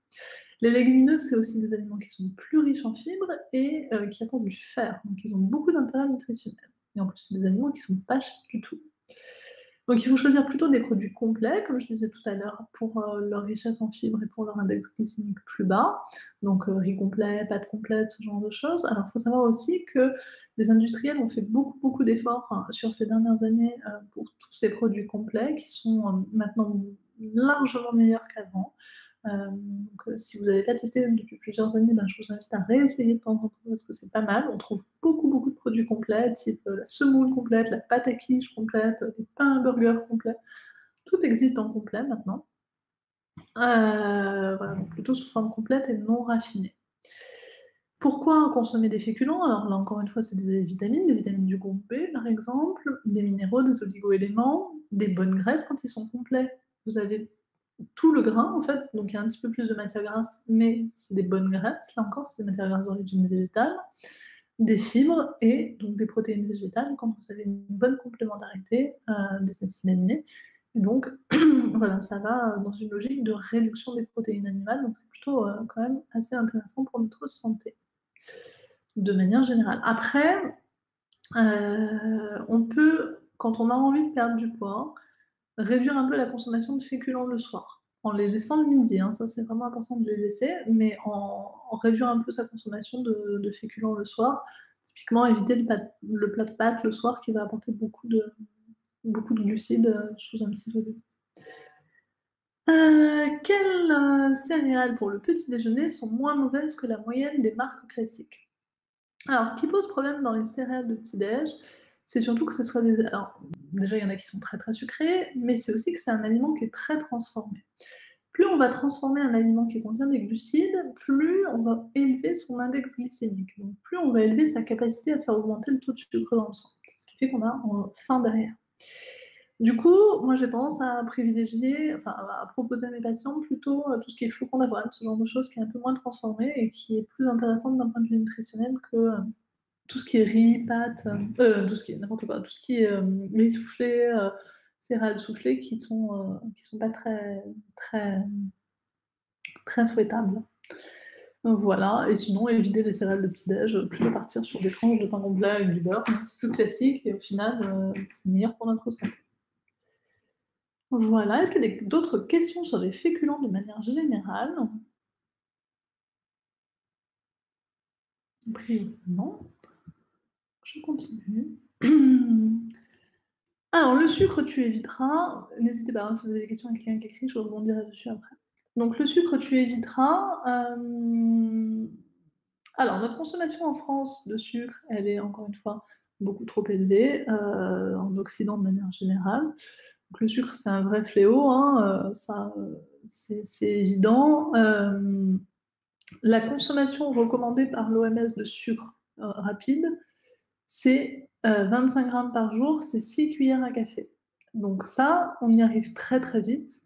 [SPEAKER 2] Les légumineuses, c'est aussi des aliments qui sont plus riches en fibres et qui apportent du fer, donc ils ont beaucoup d'intérêt nutritionnel. Et en plus, c'est des aliments qui sont pas chers du tout. Donc il faut choisir plutôt des produits complets, comme je disais tout à l'heure, pour leur richesse en fibres et pour leur index glycémique plus bas. Donc riz complet, pâtes complètes, ce genre de choses. Alors il faut savoir aussi que les industriels ont fait beaucoup, beaucoup d'efforts sur ces dernières années pour tous ces produits complets qui sont maintenant largement meilleurs qu'avant. Donc, si vous n'avez pas testé depuis plusieurs années, ben, je vous invite à réessayer de temps en temps parce que c'est pas mal. On trouve beaucoup, beaucoup de produits complets, type la semoule complète, la pâte à quiche complète, les pains à burger complets. Tout existe en complet maintenant. Voilà, donc plutôt sous forme complète et non raffinée. Pourquoi consommer des féculents? Alors là, encore une fois, c'est des vitamines du groupe B par exemple, des minéraux, des oligo-éléments, des bonnes graisses quand ils sont complets. Vous avez tout le grain en fait, donc il y a un petit peu plus de matière grasse, mais c'est des bonnes graisses, là encore, c'est des matières grasses d'origine végétale, des fibres et donc des protéines végétales quand vous avez une bonne complémentarité des acides aminés. Et donc, voilà, ça va dans une logique de réduction des protéines animales, donc c'est plutôt quand même assez intéressant pour notre santé, de manière générale. Après, on peut, quand on a envie de perdre du poids, réduire un peu la consommation de féculents le soir, en les laissant le midi, hein, ça c'est vraiment important de les laisser, mais en réduire un peu sa consommation de féculents le soir. Typiquement, éviter le plat de pâtes le soir qui va apporter beaucoup de glucides sous un petit volume. Quelles céréales pour le petit déjeuner sont moins mauvaises que la moyenne des marques classiques? Alors, ce qui pose problème dans les céréales de petit-déj, c'est surtout que ce soit des. Alors, déjà, il y en a qui sont très très sucrés, mais c'est aussi que c'est un aliment qui est très transformé. Plus on va transformer un aliment qui contient des glucides, plus on va élever son index glycémique. Donc, plus on va élever sa capacité à faire augmenter le taux de sucre dans le sang. Ce qui fait qu'on a faim derrière. Du coup, moi j'ai tendance à privilégier, enfin à proposer à mes patients plutôt tout ce qui est flocons d'avoine, ce genre de choses qui est un peu moins transformé et qui est plus intéressante d'un point de vue nutritionnel que tout ce qui est riz, pâtes, tout ce qui est n'importe quoi, tout ce qui est riz soufflé, céréales soufflées qui sont pas très, très, très souhaitables. Donc voilà, et sinon éviter les céréales de petit-déj, plutôt partir sur des tranches de pain complet avec du beurre, c'est plus classique et au final, c'est meilleur pour notre santé. Voilà, est-ce qu'il y a d'autres questions sur les féculents de manière générale? A priori non. Je continue. Alors le sucre tu éviteras, n'hésitez pas, hein, si vous avez des questions, il y a quelqu'un qui écrit, je rebondirai dessus après. Donc le sucre tu éviteras, alors notre consommation en France de sucre, elle est encore une fois beaucoup trop élevée, en Occident de manière générale. Donc le sucre c'est un vrai fléau, hein, ça, c'est évident. La consommation recommandée par l'OMS de sucre rapide, c'est 25 grammes par jour, c'est 6 cuillères à café. Donc ça, on y arrive très très vite.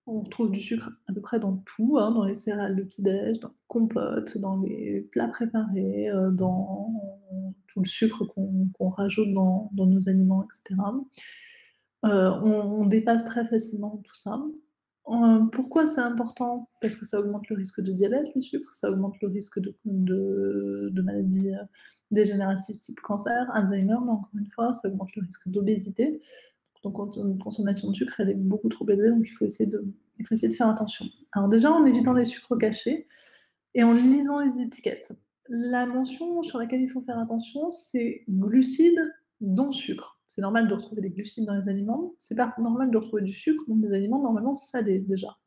[SPEAKER 2] On retrouve du sucre à peu près dans tout, hein, dans les céréales de petit-déj, dans les compotes, dans les plats préparés, dans tout le sucre qu'on rajoute dans nos aliments, etc. On dépasse très facilement tout ça. Pourquoi c'est important? Parce que ça augmente le risque de diabète, le sucre, ça augmente le risque de maladies dégénératives type cancer, Alzheimer, mais encore une fois, ça augmente le risque d'obésité. Donc quand une consommation de sucre, elle est beaucoup trop élevée, donc il faut essayer de faire attention. Alors déjà, en évitant les sucres cachés et en lisant les étiquettes. La mention sur laquelle il faut faire attention, c'est glucides, dont sucre. C'est normal de retrouver des glucides dans les aliments, c'est pas normal de retrouver du sucre dans des aliments normalement salés déjà.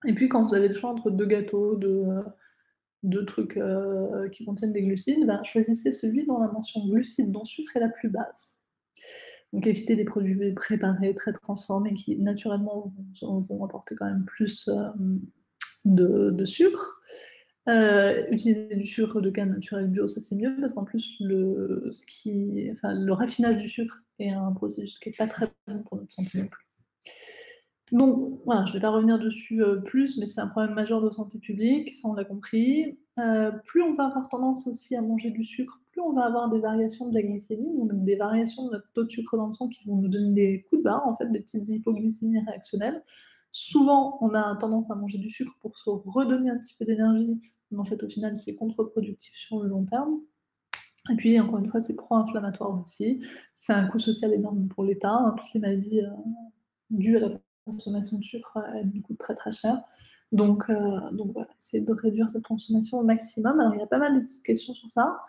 [SPEAKER 2] Et puis quand vous avez le choix entre 2 gâteaux, 2 trucs, qui contiennent des glucides, ben, choisissez celui dont la mention glucides, dont sucre est la plus basse. Donc évitez des produits préparés, très transformés qui naturellement vont apporter quand même plus, de sucre. Utiliser du sucre de canne naturel bio, ça c'est mieux parce qu'en plus le raffinage du sucre est un processus qui est pas très bon pour notre santé non plus. Donc voilà, je vais pas revenir dessus, plus, mais c'est un problème majeur de santé publique, ça on l'a compris. Plus on va avoir tendance aussi à manger du sucre, plus on va avoir des variations de la glycémie, donc des variations de notre taux de sucre dans le sang qui vont nous donner des coups de barre, en fait, des petites hypoglycémies réactionnelles. Souvent, on a tendance à manger du sucre pour se redonner un petit peu d'énergie, mais en fait, au final, c'est contre-productif sur le long terme. Et puis, encore une fois, c'est pro-inflammatoire aussi. C'est un coût social énorme pour l'État, hein, toutes les maladies dues à la consommation de sucre, elles nous coûtent très très cher. Donc voilà, essayer de réduire cette consommation au maximum. Alors, il y a pas mal de petites questions sur ça.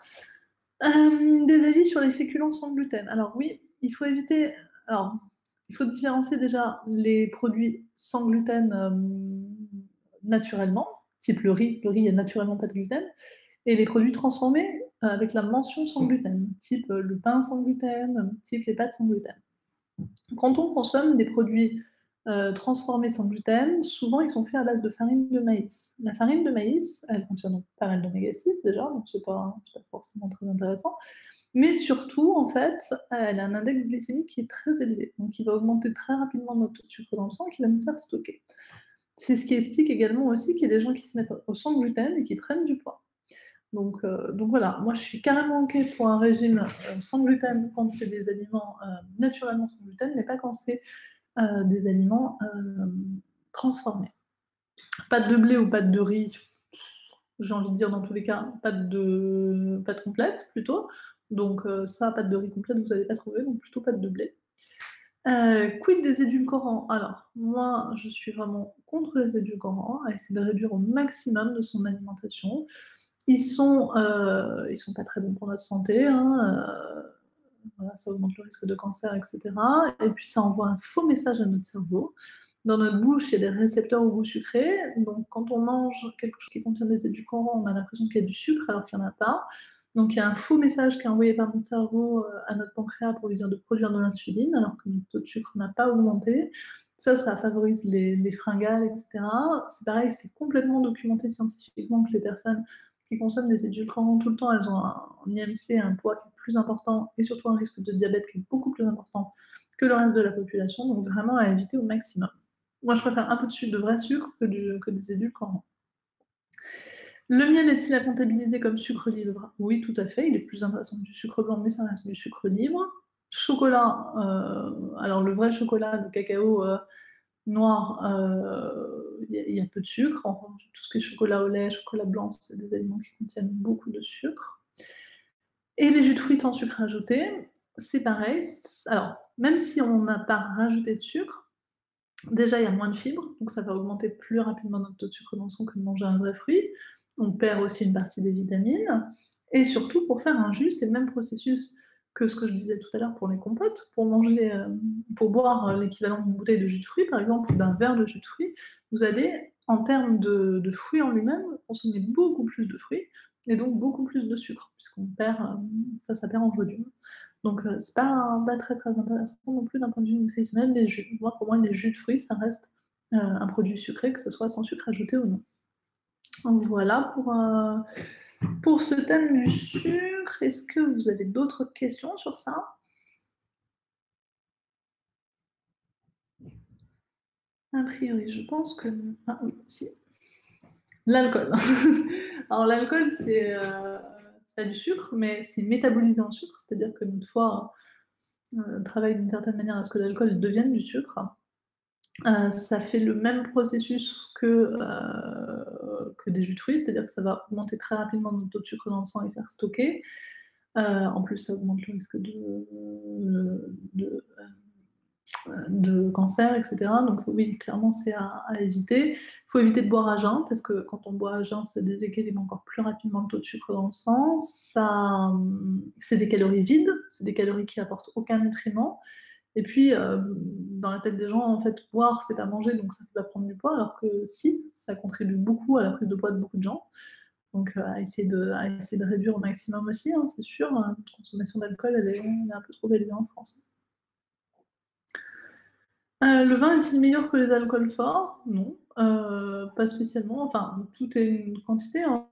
[SPEAKER 2] Des avis sur les féculents sans gluten. Alors oui, il faut éviter. Alors, il faut différencier déjà les produits sans gluten naturellement, type le riz. Le riz, il n'y a naturellement pas de gluten. Et les produits transformés avec la mention sans gluten, type le pain sans gluten, type les pâtes sans gluten. Quand on consomme des produits transformés sans gluten, souvent ils sont faits à base de farine de maïs. La farine de maïs, elle contient donc pas mal d'oméga 6 déjà, donc c'est pas forcément très intéressant. Mais surtout, en fait, elle a un index glycémique qui est très élevé, donc qui va augmenter très rapidement notre taux de sucre dans le sang et qui va nous faire stocker. C'est ce qui explique également aussi qu'il y a des gens qui se mettent au sans gluten et qui prennent du poids. Donc voilà, moi je suis carrément OK pour un régime sans gluten quand c'est des aliments naturellement sans gluten, mais pas quand c'est des aliments transformés. Pâte de blé ou pâte de riz, j'ai envie de dire dans tous les cas, pâte complète plutôt. Donc ça, pâte de riz complète, vous n'allez pas trouver, donc plutôt pâte de blé. Quid des édulcorants? Alors, moi, je suis vraiment contre les édulcorants, à essayer de réduire au maximum de son alimentation. Ils sont pas très bons pour notre santé, hein, voilà, ça augmente le risque de cancer, etc. Et puis ça envoie un faux message à notre cerveau. Dans notre bouche, il y a des récepteurs au goût sucré. Donc quand on mange quelque chose qui contient des édulcorants, on a l'impression qu'il y a du sucre alors qu'il n'y en a pas. Donc il y a un faux message qui est envoyé par notre cerveau à notre pancréas pour lui dire de produire de l'insuline alors que notre taux de sucre n'a pas augmenté. Ça favorise les fringales, etc. C'est pareil, c'est complètement documenté scientifiquement que les personnes qui consomment des édulcorants tout le temps, elles ont un IMC, un poids qui est plus important et surtout un risque de diabète qui est beaucoup plus important que le reste de la population. Donc vraiment à éviter au maximum. Moi, je préfère un peu de vrai sucre que des édulcorants. Le miel est-il à comptabiliser comme sucre libre? Oui, tout à fait. Il est plus intéressant que du sucre blanc, mais ça reste du sucre libre. Chocolat, alors le vrai chocolat, le cacao noir, il y a peu de sucre. En revanche, tout ce qui est chocolat au lait, chocolat blanc, c'est des aliments qui contiennent beaucoup de sucre. Et les jus de fruits sans sucre ajouté, c'est pareil. Alors, même si on n'a pas rajouté de sucre, déjà il y a moins de fibres, donc ça va augmenter plus rapidement notre taux de sucre dans le sang que de manger un vrai fruit. On perd aussi une partie des vitamines. Et surtout, pour faire un jus, c'est le même processus que ce que je disais tout à l'heure pour les compotes. Pour boire l'équivalent d'une bouteille de jus de fruits, par exemple, ou d'un verre de jus de fruits, vous allez, en termes de fruits en lui-même, consommer beaucoup plus de fruits et donc beaucoup plus de sucre, puisqu'on perd, ça perd en volume. Donc c'est pas très très intéressant non plus d'un point de vue nutritionnel, les jus. Moi, pour moi, les jus de fruits, ça reste un produit sucré, que ce soit sans sucre ajouté ou non. Voilà pour ce thème du sucre. Est-ce que vous avez d'autres questions sur ça? A priori, je pense que ah oui, si. L'alcool. Alors l'alcool, c'est pas du sucre, mais c'est métabolisé en sucre, c'est-à-dire que notre foie, travaille d'une certaine manière à ce que l'alcool devienne du sucre. Ça fait le même processus que des jus de fruits, c'est-à-dire que ça va augmenter très rapidement notre taux de sucre dans le sang et faire stocker. En plus, ça augmente le risque de cancer, etc. Donc oui, clairement, c'est à éviter. Il faut éviter de boire à jeun, parce que quand on boit à jeun, ça déséquilibre encore plus rapidement le taux de sucre dans le sang. C'est des calories vides, c'est des calories qui apportent aucun nutriment. Et puis, dans la tête des gens, en fait, boire, c'est pas manger, donc ça fait pas prendre du poids, alors que si, ça contribue beaucoup à la prise de poids de beaucoup de gens. Donc, à essayer de réduire au maximum aussi, hein, c'est sûr. Notre consommation d'alcool, elle est un peu trop élevée en France. Le vin est-il meilleur que les alcools forts? Non, pas spécialement. Enfin, tout est une quantité, hein,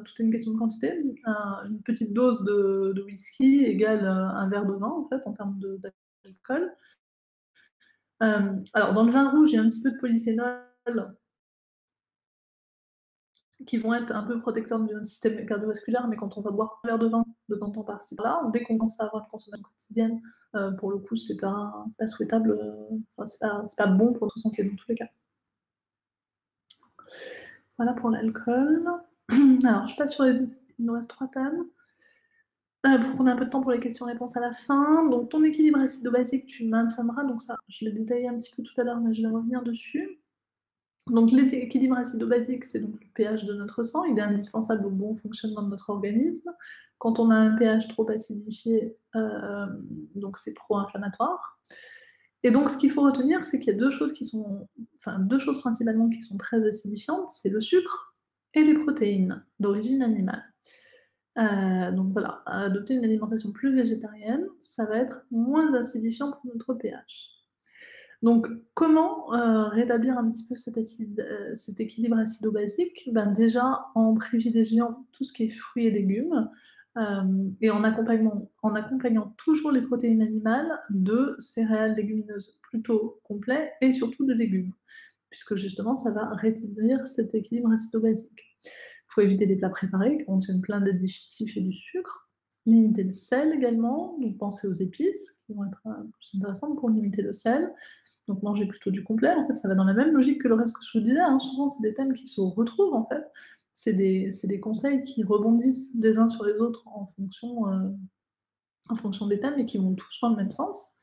[SPEAKER 2] tout est une question de quantité. Une petite dose de whisky égale un verre de vin, en fait, en termes d'alcool. Alors, dans le vin rouge, il y a un petit peu de polyphénol qui vont être un peu protecteurs de notre système cardiovasculaire, mais quand on va boire un verre de vin de temps en temps par-ci par-là, dès qu'on commence à avoir une consommation quotidienne, pour le coup, c'est pas souhaitable, enfin, c'est pas bon pour notre santé dans tous les cas. Voilà pour l'alcool. Alors, je passe sur les. Il nous reste 3 thèmes. Pour qu'on ait un peu de temps pour les questions-réponses à la fin. Donc, ton équilibre acido-basique, tu le maintiendras. Donc, ça, je l'ai détaillé un petit peu tout à l'heure, mais je vais revenir dessus. Donc, l'équilibre acido-basique, c'est donc le pH de notre sang. Il est indispensable au bon fonctionnement de notre organisme. Quand on a un pH trop acidifié, donc c'est pro-inflammatoire. Et donc, ce qu'il faut retenir, c'est qu'il y a deux choses principalement qui sont très acidifiantes, c'est le sucre et les protéines d'origine animale. Donc voilà, adopter une alimentation plus végétarienne, ça va être moins acidifiant pour notre pH. Donc, comment rétablir un petit peu cet équilibre acido-basique? Ben, déjà, en privilégiant tout ce qui est fruits et légumes, et en accompagnant toujours les protéines animales de céréales légumineuses plutôt complets et surtout de légumes, puisque justement, ça va rétablir cet équilibre acido-basique. Il faut éviter les plats préparés qui contiennent plein d'additifs et du sucre. Limiter le sel également, donc penser aux épices qui vont être plus intéressantes pour limiter le sel. Donc manger plutôt du complet, en fait, ça va dans la même logique que le reste que je vous disais, hein. Souvent, c'est des thèmes qui se retrouvent, en fait. C'est des conseils qui rebondissent les uns sur les autres en fonction des thèmes et qui vont tous dans le même sens.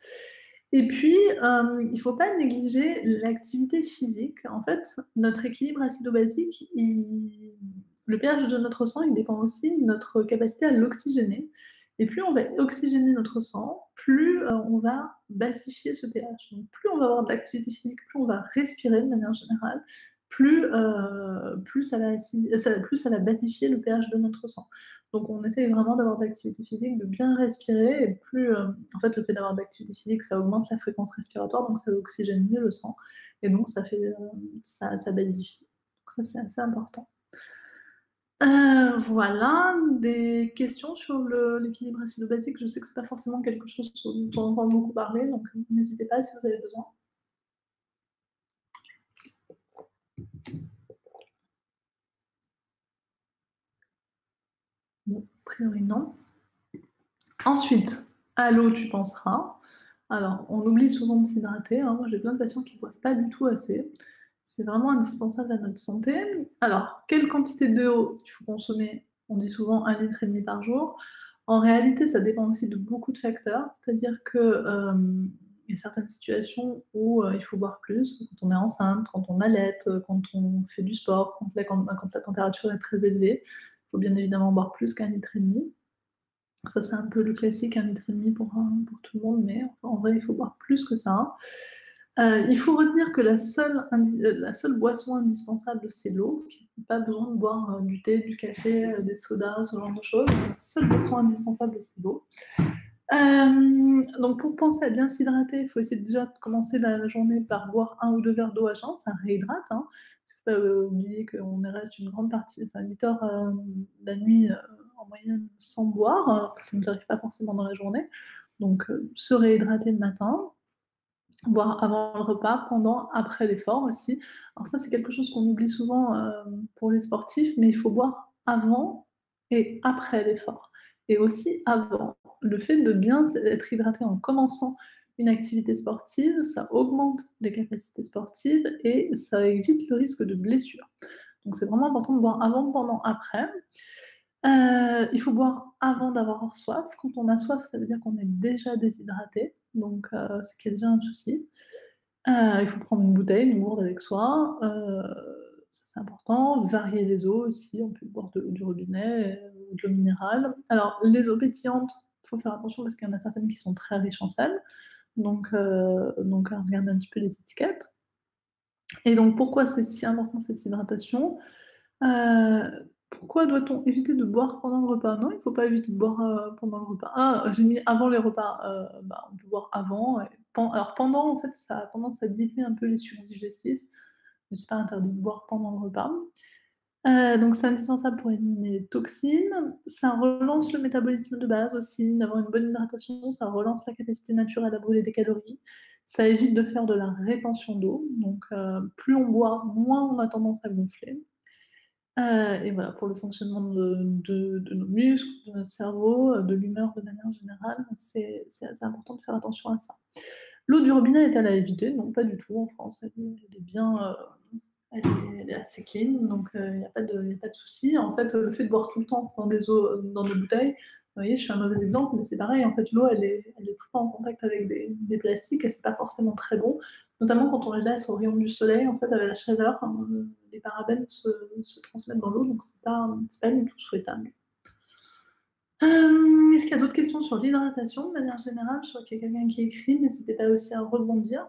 [SPEAKER 2] Et puis, il ne faut pas négliger l'activité physique. En fait, notre équilibre acido-basique, le pH de notre sang, il dépend aussi de notre capacité à l'oxygéner. Et plus on va oxygéner notre sang, plus on va basifier ce pH. Donc, plus on va avoir de l'activité physique, plus on va respirer de manière générale, plus ça va basifier le pH de notre sang. Donc, on essaye vraiment d'avoir de l'activité physique, de bien respirer, et en fait, le fait d'avoir de l'activité physique, ça augmente la fréquence respiratoire, donc ça oxygène mieux le sang, et donc ça basifie. Donc ça, c'est assez important. Voilà, des questions sur l'équilibre acido-basique. Je sais que c'est pas forcément quelque chose dont on entend beaucoup parler, donc n'hésitez pas si vous avez besoin. Bon, a priori non. Ensuite, à l'eau, tu penseras. Alors, on oublie souvent de s'hydrater, hein. Moi, j'ai plein de patients qui ne boivent pas du tout assez. C'est vraiment indispensable à notre santé. Alors, quelle quantité d'eau il faut consommer? On dit souvent 1,5 litre par jour. En réalité, ça dépend aussi de beaucoup de facteurs. C'est-à-dire que y a certaines situations où il faut boire plus, quand on est enceinte, quand on allaite, quand on fait du sport, quand la température est très élevée. Il faut bien évidemment boire plus qu'1,5 litre. Ça, c'est un peu le classique, 1,5 litre pour tout le monde, mais en vrai, il faut boire plus que ça. Il faut retenir que la seule boisson indispensable, c'est l'eau. Il n'y a pas besoin de boire du thé, du café, des sodas, ce genre de choses. La seule boisson indispensable, c'est l'eau. Donc, pour penser à bien s'hydrater, il faut essayer déjà de commencer la journée par boire 1 ou 2 verres d'eau à jeun. Ça réhydrate, hein. faut pas oublier qu'on reste une grande partie, enfin 8 heures, la nuit, en moyenne sans boire, alors que ça ne nous arrive pas forcément dans la journée. Donc se réhydrater le matin, boire avant le repas, pendant, après l'effort aussi. Alors ça, c'est quelque chose qu'on oublie souvent, pour les sportifs, mais il faut boire avant et après l'effort et aussi avant. Le fait de bien être hydraté en commençant une activité sportive, ça augmente les capacités sportives et ça évite le risque de blessure. Donc c'est vraiment important de boire avant, pendant, après. Il faut boire avant d'avoir soif. Quand on a soif, ça veut dire qu'on est déjà déshydraté, donc ce qui est déjà un souci. Il faut prendre une bouteille, une gourde avec soi, ça c'est important. Varier les eaux aussi, on peut boire de l'eau du robinet, ou de l'eau minérale. Alors les eaux pétillantes, il faut faire attention parce qu'il y en a certaines qui sont très riches en sel, donc à regarder un petit peu les étiquettes. Et donc pourquoi c'est si important cette hydratation? Pourquoi doit-on éviter de boire pendant le repas? Non, il ne faut pas éviter de boire, pendant le repas. Ah, j'ai mis avant les repas, bah, on peut boire avant et alors pendant, en fait, ça a tendance à diluer un peu les sucs digestifs, mais c'est pas interdit de boire pendant le repas. Donc c'est indispensable pour éliminer les toxines. Ça relance le métabolisme de base aussi, d'avoir une bonne hydratation, ça relance la capacité naturelle à brûler des calories. Ça évite de faire de la rétention d'eau, donc plus on boit, moins on a tendance à gonfler. Et voilà, pour le fonctionnement de nos muscles, de notre cerveau, de l'humeur de manière générale, c'est assez important de faire attention à ça. L'eau du robinet est-elle à éviter? Non, pas du tout en France, elle est bien, elle est assez clean, donc il y a pas de souci. En fait, le fait de boire tout le temps dans des eaux, dans des bouteilles, vous voyez, je suis un mauvais exemple, mais c'est pareil, en fait, l'eau, elle est tout le temps en contact avec des plastiques et c'est pas forcément très bon, notamment quand on les laisse au rayon du soleil, en fait, avec la chaleur, les parabènes se transmettent dans l'eau, donc c'est pas du tout souhaitable. Est-ce qu'il y a d'autres questions sur l'hydratation de manière générale? Je vois qu'il y a quelqu'un qui écrit, n'hésitez pas aussi à rebondir.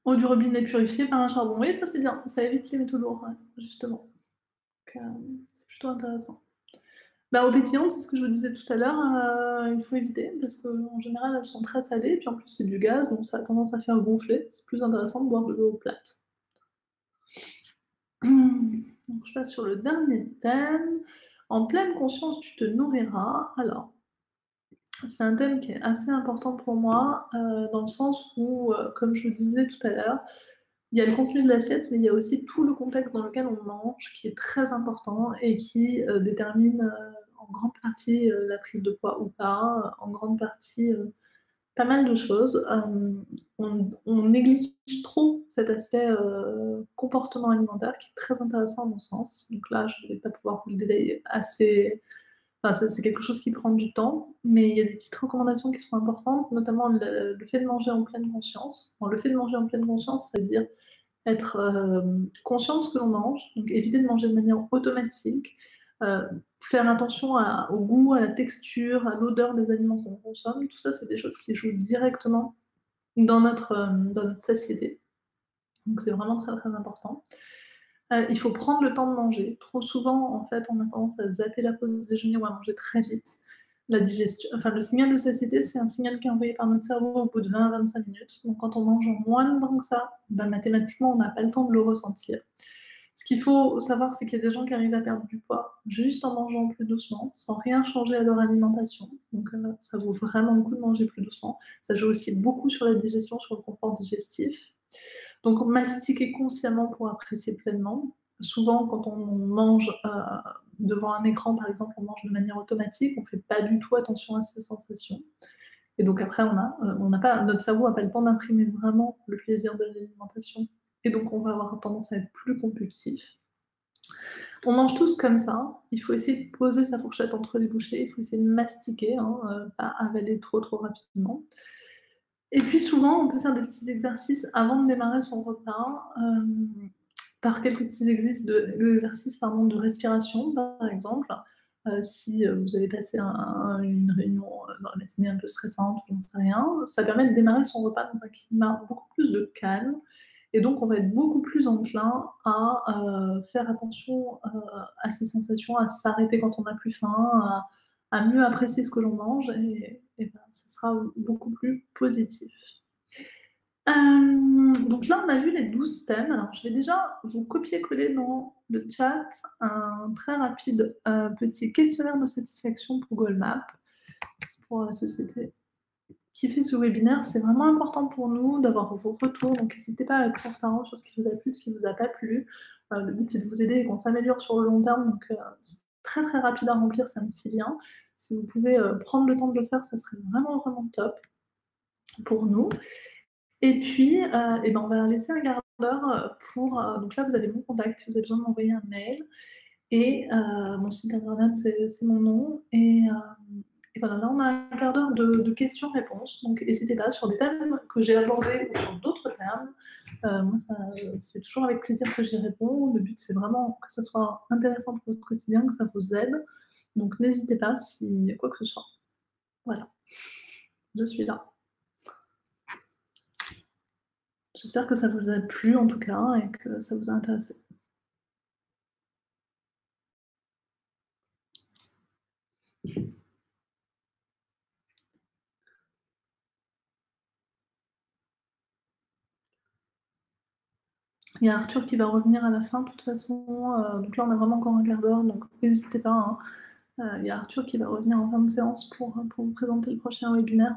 [SPEAKER 2] Eau du robinet purifiée par un charbon. Oui, ça c'est bien, ça évite les métaux lourds, ouais, justement. Donc, c'est plutôt intéressant. Bah, eau pétillante, c'est ce que je vous disais tout à l'heure, il faut éviter parce qu'en général, elles sont très salées, puis en plus c'est du gaz, donc ça a tendance à faire gonfler. C'est plus intéressant de boire de l'eau plate. Donc je passe sur le dernier thème. En pleine conscience, tu te nourriras. Alors, c'est un thème qui est assez important pour moi, dans le sens où, comme je le disais tout à l'heure, il y a le contenu de l'assiette, mais il y a aussi tout le contexte dans lequel on mange qui est très important et qui, détermine, en grande partie, la prise de poids ou pas, en grande partie, pas mal de choses. On néglige trop cet aspect, comportement alimentaire qui est très intéressant à mon sens. Donc là, je ne vais pas pouvoir vous le détailler assez. Enfin, c'est quelque chose qui prend du temps, mais il y a des petites recommandations qui sont importantes, notamment le fait de manger en pleine conscience. Bon, le fait de manger en pleine conscience, ça veut dire être, conscient de ce que l'on mange, donc éviter de manger de manière automatique, faire attention au goût, à la texture, à l'odeur des aliments qu'on consomme. Tout ça, c'est des choses qui jouent directement dans notre satiété. Donc c'est vraiment très, très important. Il faut prendre le temps de manger. Trop souvent, en fait, on a tendance à zapper la pause déjeuner ou à manger très vite. La digestion, enfin, le signal de satiété, c'est un signal qui est envoyé par notre cerveau au bout de 20 à 25 minutes. Donc quand on mange en moins de temps que ça, bah, mathématiquement, on n'a pas le temps de le ressentir. Ce qu'il faut savoir, c'est qu'il y a des gens qui arrivent à perdre du poids juste en mangeant plus doucement, sans rien changer à leur alimentation. Donc ça vaut vraiment le coup de manger plus doucement. Ça joue aussi beaucoup sur la digestion, sur le confort digestif. Donc mastiquer consciemment pour apprécier pleinement. Souvent, quand on mange devant un écran, par exemple, on mange de manière automatique, on ne fait pas du tout attention à ces sensations. Et donc après, notre cerveau n'a pas le temps d'imprimer vraiment le plaisir de l'alimentation. Et donc on va avoir tendance à être plus compulsif. On mange tous comme ça. Il faut essayer de poser sa fourchette entre les bouchées. Il faut essayer de mastiquer, hein, pas avaler trop rapidement. Et puis souvent, on peut faire des petits exercices avant de démarrer son repas, par quelques petits exercices de respiration, par exemple. Si vous avez passé une réunion dans la matinée un peu stressante, j'en sais rien, ça permet de démarrer son repas dans un climat beaucoup plus de calme. Et donc, on va être beaucoup plus enclin à faire attention à ces sensations, à s'arrêter quand on n'a plus faim, à mieux apprécier ce que l'on mange et ben, ça sera beaucoup plus positif. Donc là, on a vu les 12 thèmes. Alors, je vais déjà vous copier-coller dans le chat un très rapide petit questionnaire de satisfaction pour Google Maps. C'est pour la société qui fait ce webinaire. C'est vraiment important pour nous d'avoir vos retours. Donc, n'hésitez pas à être transparent sur ce qui vous a plu, ce qui ne vous a pas plu. Le but, c'est de vous aider et qu'on s'améliore sur le long terme. Donc, c'est très, très rapide à remplir. C'est un petit lien. Si vous pouvez prendre le temps de le faire, ça serait vraiment, vraiment top pour nous. Et puis, ben, on va laisser un quart d'heure pour. Donc là, vous avez mon contact si vous avez besoin de m'envoyer un mail. Et mon site internet, c'est mon nom. Et voilà, là, on a un quart d'heure de questions-réponses. Donc, n'hésitez pas sur des thèmes que j'ai abordés ou sur d'autres thèmes. Moi, c'est toujours avec plaisir que j'y réponds. Le but, c'est vraiment que ça soit intéressant pour votre quotidien, que ça vous aide. Donc, n'hésitez pas s'il y a quoi que ce soit. Voilà, je suis là. J'espère que ça vous a plu en tout cas et que ça vous a intéressé. Il y a Arthur qui va revenir à la fin de toute façon. Donc là, on a vraiment encore un quart d'heure, donc n'hésitez pas. Il y a Arthur qui va revenir en fin de séance pour vous présenter le prochain webinaire.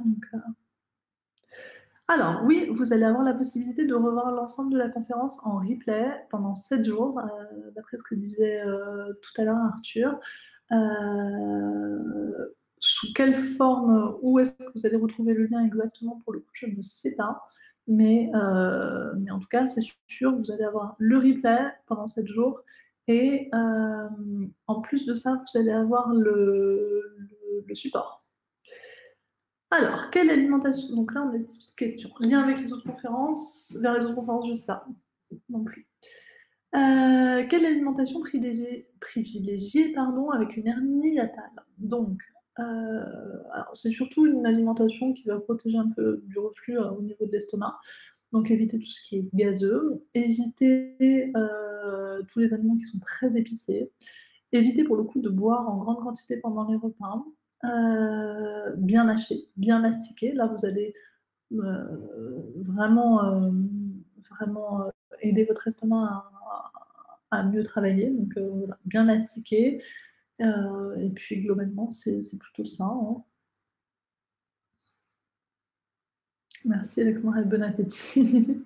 [SPEAKER 2] Alors oui, vous allez avoir la possibilité de revoir l'ensemble de la conférence en replay pendant 7 jours, d'après ce que disait tout à l'heure Arthur. Sous quelle forme, où est-ce que vous allez retrouver le lien exactement, pour le coup, je ne sais pas. Mais en tout cas, c'est sûr, vous allez avoir le replay pendant 7 jours. Et en plus de ça, vous allez avoir le support. Alors, quelle alimentation? Donc là, on a des petites questions. Lien avec les autres conférences, vers les autres conférences, je ne sais pas non plus. Quelle alimentation privilégiée avec une hernie hiatale? Donc, alors c'est surtout une alimentation qui va protéger un peu du reflux au niveau de l'estomac. Donc, éviter tout ce qui est gazeux, éviter tous les aliments qui sont très épicés, éviter pour le coup de boire en grande quantité pendant les repas, bien mâcher, bien mastiquer. Là, vous allez vraiment aider votre estomac à mieux travailler. Donc, voilà, bien mastiquer. Et puis, globalement, c'est plutôt ça. Hein. Merci, Alexandra, et bon appétit.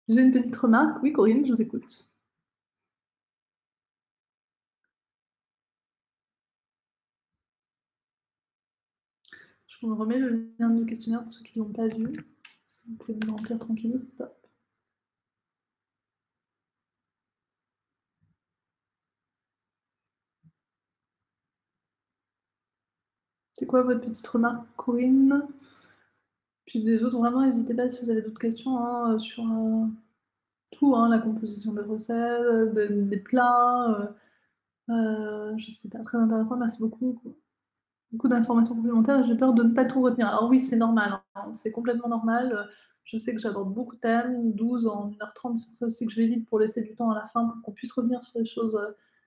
[SPEAKER 2] J'ai une petite remarque. Oui, Corinne, je vous écoute. Je vous remets le lien du questionnaire pour ceux qui ne l'ont pas vu. Si vous pouvez me remplir tranquillement, c'est top. C'est quoi votre petite remarque, Corinne? Puis des autres, vraiment, n'hésitez pas si vous avez d'autres questions sur tout, la composition des recettes, des plats. Je ne sais pas, très intéressant, merci beaucoup. Beaucoup d'informations complémentaires. J'ai peur de ne pas tout retenir. Alors oui, c'est normal, c'est complètement normal. Je sais que j'aborde beaucoup de thèmes, 12 en 1h30, c'est pour ça aussi que je vais vite pour laisser du temps à la fin pour qu'on puisse revenir sur les choses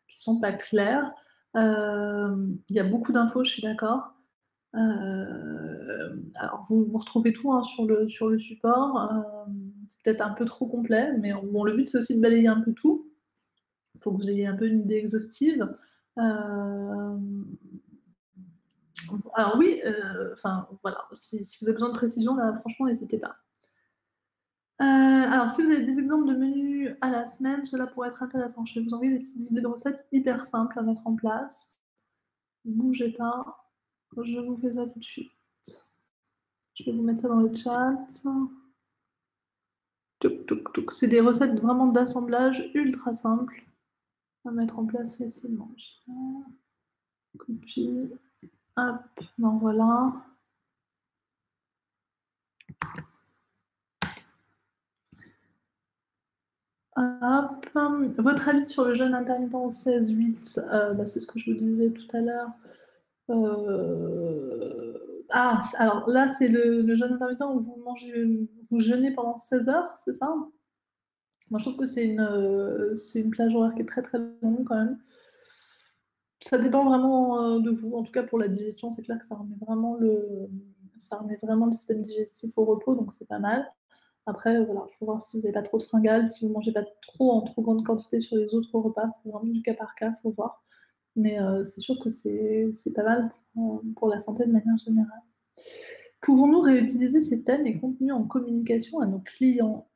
[SPEAKER 2] qui ne sont pas claires. Il y a beaucoup d'infos, je suis d'accord. Alors vous retrouvez tout sur le support. C'est peut-être un peu trop complet, mais bon, le but c'est aussi de balayer un peu tout. Il faut que vous ayez un peu une idée exhaustive. Alors oui, voilà, si vous avez besoin de précision, là, franchement, n'hésitez pas. Alors, si vous avez des exemples de menus à la semaine, cela pourrait être intéressant. Je vais vous envoyer des petites idées de recettes hyper simples à mettre en place. Bougez pas, je vous fais ça tout de suite. Je vais vous mettre ça dans le chat. C'est des recettes vraiment d'assemblage ultra simples à mettre en place facilement. Copie. Hop, ben voilà. Hop. Votre avis sur le jeûne intermittent 16-8, c'est ce que je vous disais tout à l'heure. Alors là, c'est le jeûne intermittent où vous jeûnez pendant 16 heures, c'est ça? Moi, je trouve que c'est une plage horaire qui est très très longue quand même. Ça dépend vraiment de vous. En tout cas, pour la digestion, c'est clair que ça remet vraiment le système digestif au repos, donc c'est pas mal. Après, voilà, il faut voir si vous n'avez pas trop de fringales, si vous ne mangez pas trop en trop grande quantité sur les autres repas, c'est vraiment du cas par cas, il faut voir. Mais c'est sûr que c'est pas mal pour la santé de manière générale. Pouvons-nous réutiliser ces thèmes et contenus en communication à nos clients?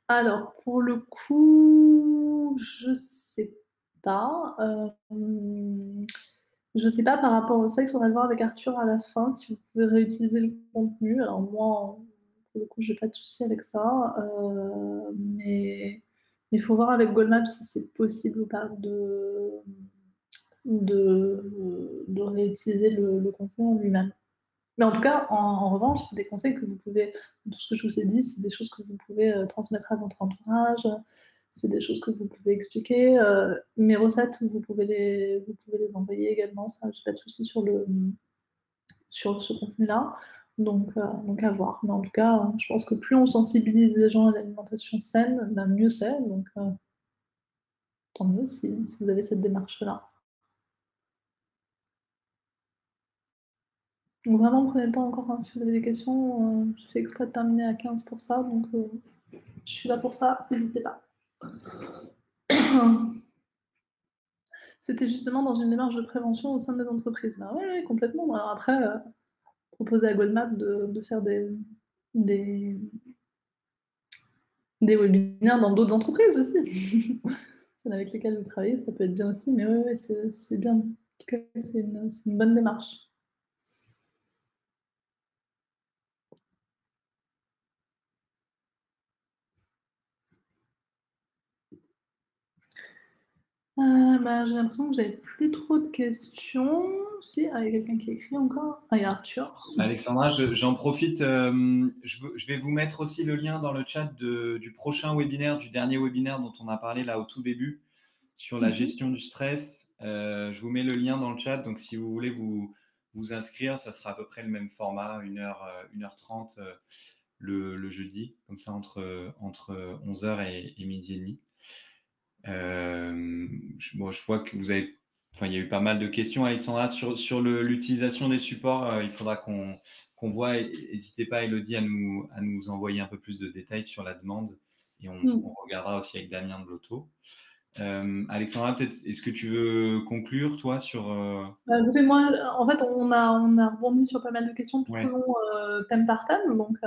[SPEAKER 2] Alors pour le coup, je sais pas, je sais pas par rapport à ça, il faudrait voir avec Arthur à la fin si vous pouvez réutiliser le contenu. Alors moi, pour le coup, j'ai pas de souci avec ça, mais il faut voir avec Goldmap si c'est possible ou pas de réutiliser le contenu en lui-même. Mais en tout cas, en revanche, c'est des conseils que vous pouvez tout ce que je vous ai dit, c'est des choses que vous pouvez, transmettre à votre entourage, c'est des choses que vous pouvez expliquer, mes recettes, vous pouvez les envoyer également, ça, j'ai pas de souci sur ce contenu-là, donc à voir. Mais en tout cas, je pense que plus on sensibilise les gens à l'alimentation saine, bah, mieux c'est, donc tant mieux si vous avez cette démarche-là. Donc vraiment prenez le temps encore, hein, si vous avez des questions, j'ai fait exprès de terminer à 15 pour ça, donc je suis là pour ça, n'hésitez pas. C'était justement dans une démarche de prévention au sein des entreprises. Bah ouais, ouais, complètement. Alors après, proposer à Goldmap de faire des des webinaires dans d'autres entreprises aussi. Celles avec lesquelles vous travaillez, ça peut être bien aussi, mais ouais, ouais, c'est bien. En tout cas, c'est une bonne démarche. Bah, j'ai l'impression que j'avais plus trop de questions. Si, ah, il y a quelqu'un qui écrit encore. Ah, il y a Arthur.
[SPEAKER 1] Alexandra, j'en profite. Je vais vous mettre aussi le lien dans le chat du prochain webinaire, du dernier webinaire dont on a parlé là au tout début sur la
[SPEAKER 2] Mmh.
[SPEAKER 1] gestion du stress. Je vous mets le lien dans le chat. Donc, si vous voulez vous inscrire, ça sera à peu près le même format, 1h30 le jeudi, comme ça entre 11h et midi et demi. Je vois que il y a eu pas mal de questions, Alexandra, sur l'utilisation des supports. Il faudra qu'on voit. N'hésitez pas, Elodie, à nous envoyer un peu plus de détails sur la demande et
[SPEAKER 2] Mmh.
[SPEAKER 1] on regardera aussi avec Damien de l'Auto. Alexandra, peut-être, est-ce que tu veux conclure, toi, sur.
[SPEAKER 2] Bah, écoutez, moi, en fait, on a rebondi sur pas mal de questions tout au
[SPEAKER 1] Ouais,
[SPEAKER 2] long, thème par thème. Donc,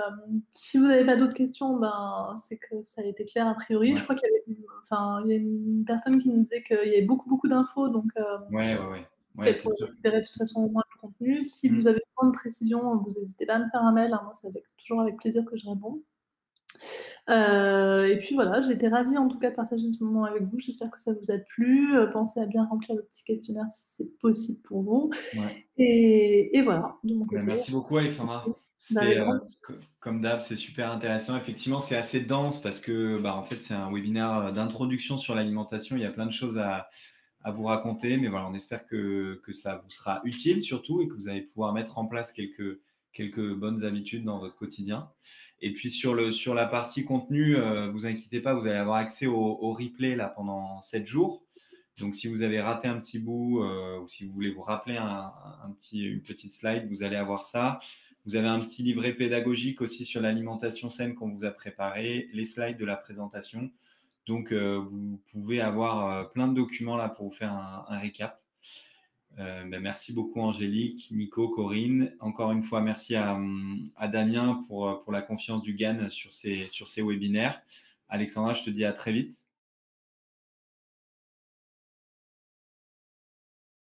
[SPEAKER 2] si vous n'avez pas d'autres questions, ben, c'est que ça a été clair a priori. Je
[SPEAKER 1] ouais,
[SPEAKER 2] crois qu'il y avait, enfin, il y a une personne qui nous disait qu'il y avait beaucoup, beaucoup d'infos, donc,
[SPEAKER 1] ouais, ouais, ouais, ouais,
[SPEAKER 2] qu'elle
[SPEAKER 1] c'est
[SPEAKER 2] pourrait
[SPEAKER 1] sûr.
[SPEAKER 2] récupérer de toute façon au moins le contenu. Si vous
[SPEAKER 1] Mm.
[SPEAKER 2] avez besoin de précision, vous n'hésitez pas à me faire un mail, hein. Moi, c'est toujours avec plaisir que je réponds. Et puis voilà, j'ai été ravie en tout cas de partager ce moment avec vous. J'espère que ça vous a plu. Pensez à bien remplir le petit questionnaire si c'est possible pour vous.
[SPEAKER 1] Ouais.
[SPEAKER 2] Et voilà, de mon
[SPEAKER 1] Ben,
[SPEAKER 2] côté.
[SPEAKER 1] merci beaucoup, Alexandra.
[SPEAKER 2] Bah,
[SPEAKER 1] C'était
[SPEAKER 2] avec grand
[SPEAKER 1] comme d'hab, c'est super intéressant. Effectivement, c'est assez dense parce que en fait, c'est un webinaire d'introduction sur l'alimentation. Il y a plein de choses à vous raconter, mais voilà, on espère que ça vous sera utile surtout et que vous allez pouvoir mettre en place quelques bonnes habitudes dans votre quotidien. Et puis sur la partie contenu, vous inquiétez pas, vous allez avoir accès au replay là pendant 7 jours. Donc, si vous avez raté un petit bout ou si vous voulez vous rappeler une petite slide, vous allez avoir ça. Vous avez un petit livret pédagogique aussi sur l'alimentation saine qu'on vous a préparé, les slides de la présentation. Donc, vous pouvez avoir plein de documents là pour vous faire un récap. Merci beaucoup, Angélique, Nico, Corinne. Encore une fois, merci à Damien pour la confiance du GAN sur ces webinaires. Alexandra, je te dis à très vite.